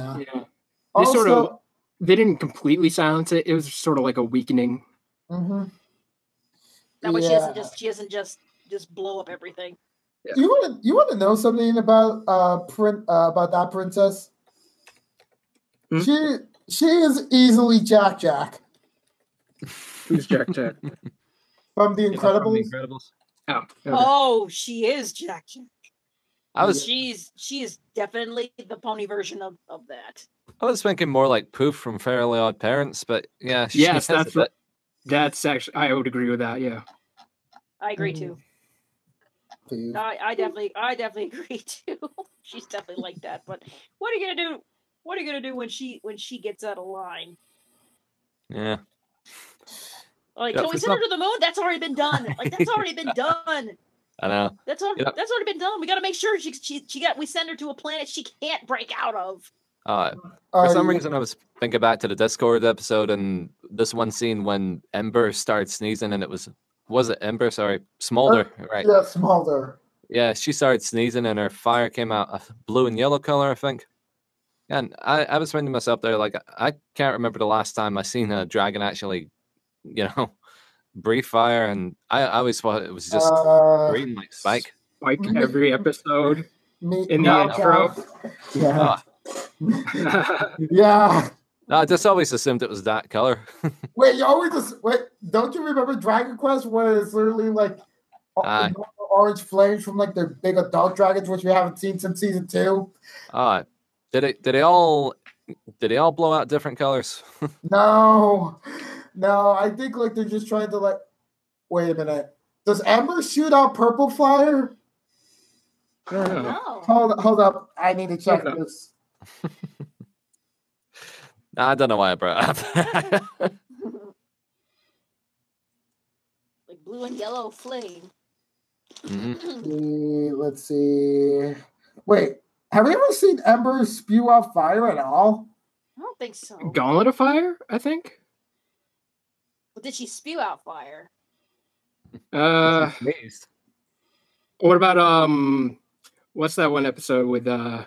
they didn't completely silence it. It was sort of like a weakening. Mm-hmm. That way she doesn't just blow up everything. Yeah. You want to know something about that princess? She is easily Jack. Who's Jack? From The Incredibles. Oh, okay. Oh, she is Jack. She is definitely the pony version of that. I was thinking more like Poof from Fairly Odd Parents, but yeah, yes, that's actually, I would agree with that. Yeah, I agree too. I definitely agree too. She's definitely like that. But what are you gonna do? What are you gonna do when she gets out of line? Yeah. Like, Yeah, can we for send her some- to the moon? That's already been done. Like, that's already been done. I know. That's already been done. We got to make sure we send her to a planet she can't break out of. For some reason, I was thinking back to the Discord episode and this one scene when Ember started sneezing, and was it Ember? Sorry, Smolder, right? Yeah, Smolder. Yeah, she started sneezing, and her fire came out a blue and yellow color, I think. And I was thinking to myself there, like, I can't remember the last time I seen a dragon actually, breathe fire, and I always thought it was just green like Spike. Like every episode in the Meow intro. Cow. Yeah. Oh, Yeah. no, I just always assumed it was that color. Wait, you always wait. Don't you remember Dragon Quest, where it's literally like orange flames from like their big adult dragons, which we haven't seen since season 2? Did they all blow out different colors? No. I think like they're just trying to like. Wait a minute. Does Ember shoot out purple fire? No. Hold up. I need to check this. I don't know why I brought it up. Like blue and yellow flame. Let's see. Wait, have you ever seen Ember spew out fire at all? I don't think so. Gauntlet of Fire, I think. But did she spew out fire? What about what's that one episode with the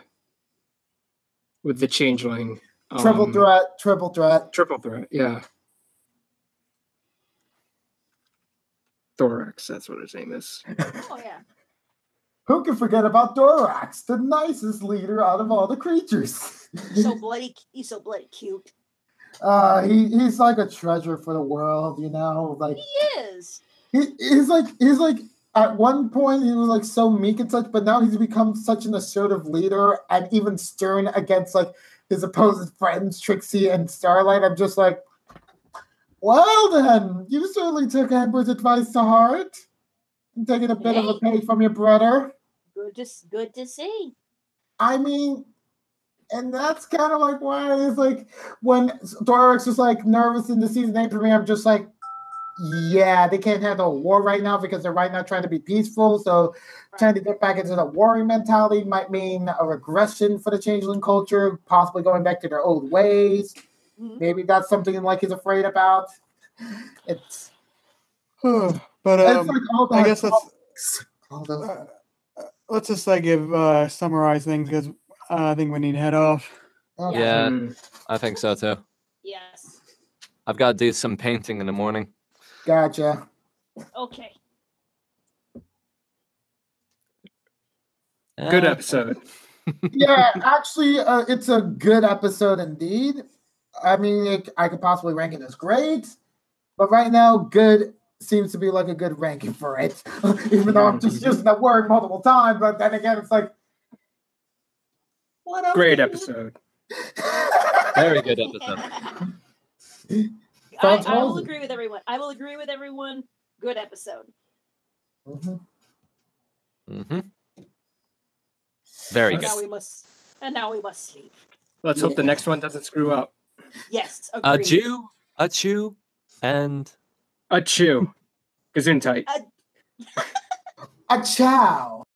changeling? Triple threat. Triple threat, yeah. Thorax, that's what his name is. Oh yeah. Who can forget about Thorax, the nicest leader out of all the creatures? He's so bloody cute. He's like a treasure for the world, Like he is. He's like at one point he was like so meek and such, but now he's become such an assertive leader and even stern against like his opposing friends, Trixie and Starlight. I'm just like, well then, you certainly took Ember's advice to heart and taking a bit of a page from your brother. Good to see. I mean, and that's kind of like why it's like when Thorax was like nervous in the season 8 premiere, I'm just like, yeah, they can't handle a war right now because they're right now trying to be peaceful. So trying to get back into the warring mentality might mean a regression for the changeling culture, possibly going back to their old ways. Mm-hmm. Maybe that's something like he's afraid about. It's but it's like all I guess let's just like summarize things because I think we need to head off. Okay. Yeah, I think so too. Yes. I've got to do some painting in the morning. Gotcha. Okay. Good episode. Yeah, actually, it's a good episode indeed. I mean, I could possibly rank it as great, but right now, good seems to be like a good ranking for it. Even though I'm just using that word multiple times, but then again, it's like, what else? Great episode. Very good episode. I will agree with everyone. Good episode. Very and good. Now we must sleep. Let's hope the next one doesn't screw up. Yes. Agreed. Achoo, and achoo. Gesundheit. A ciao.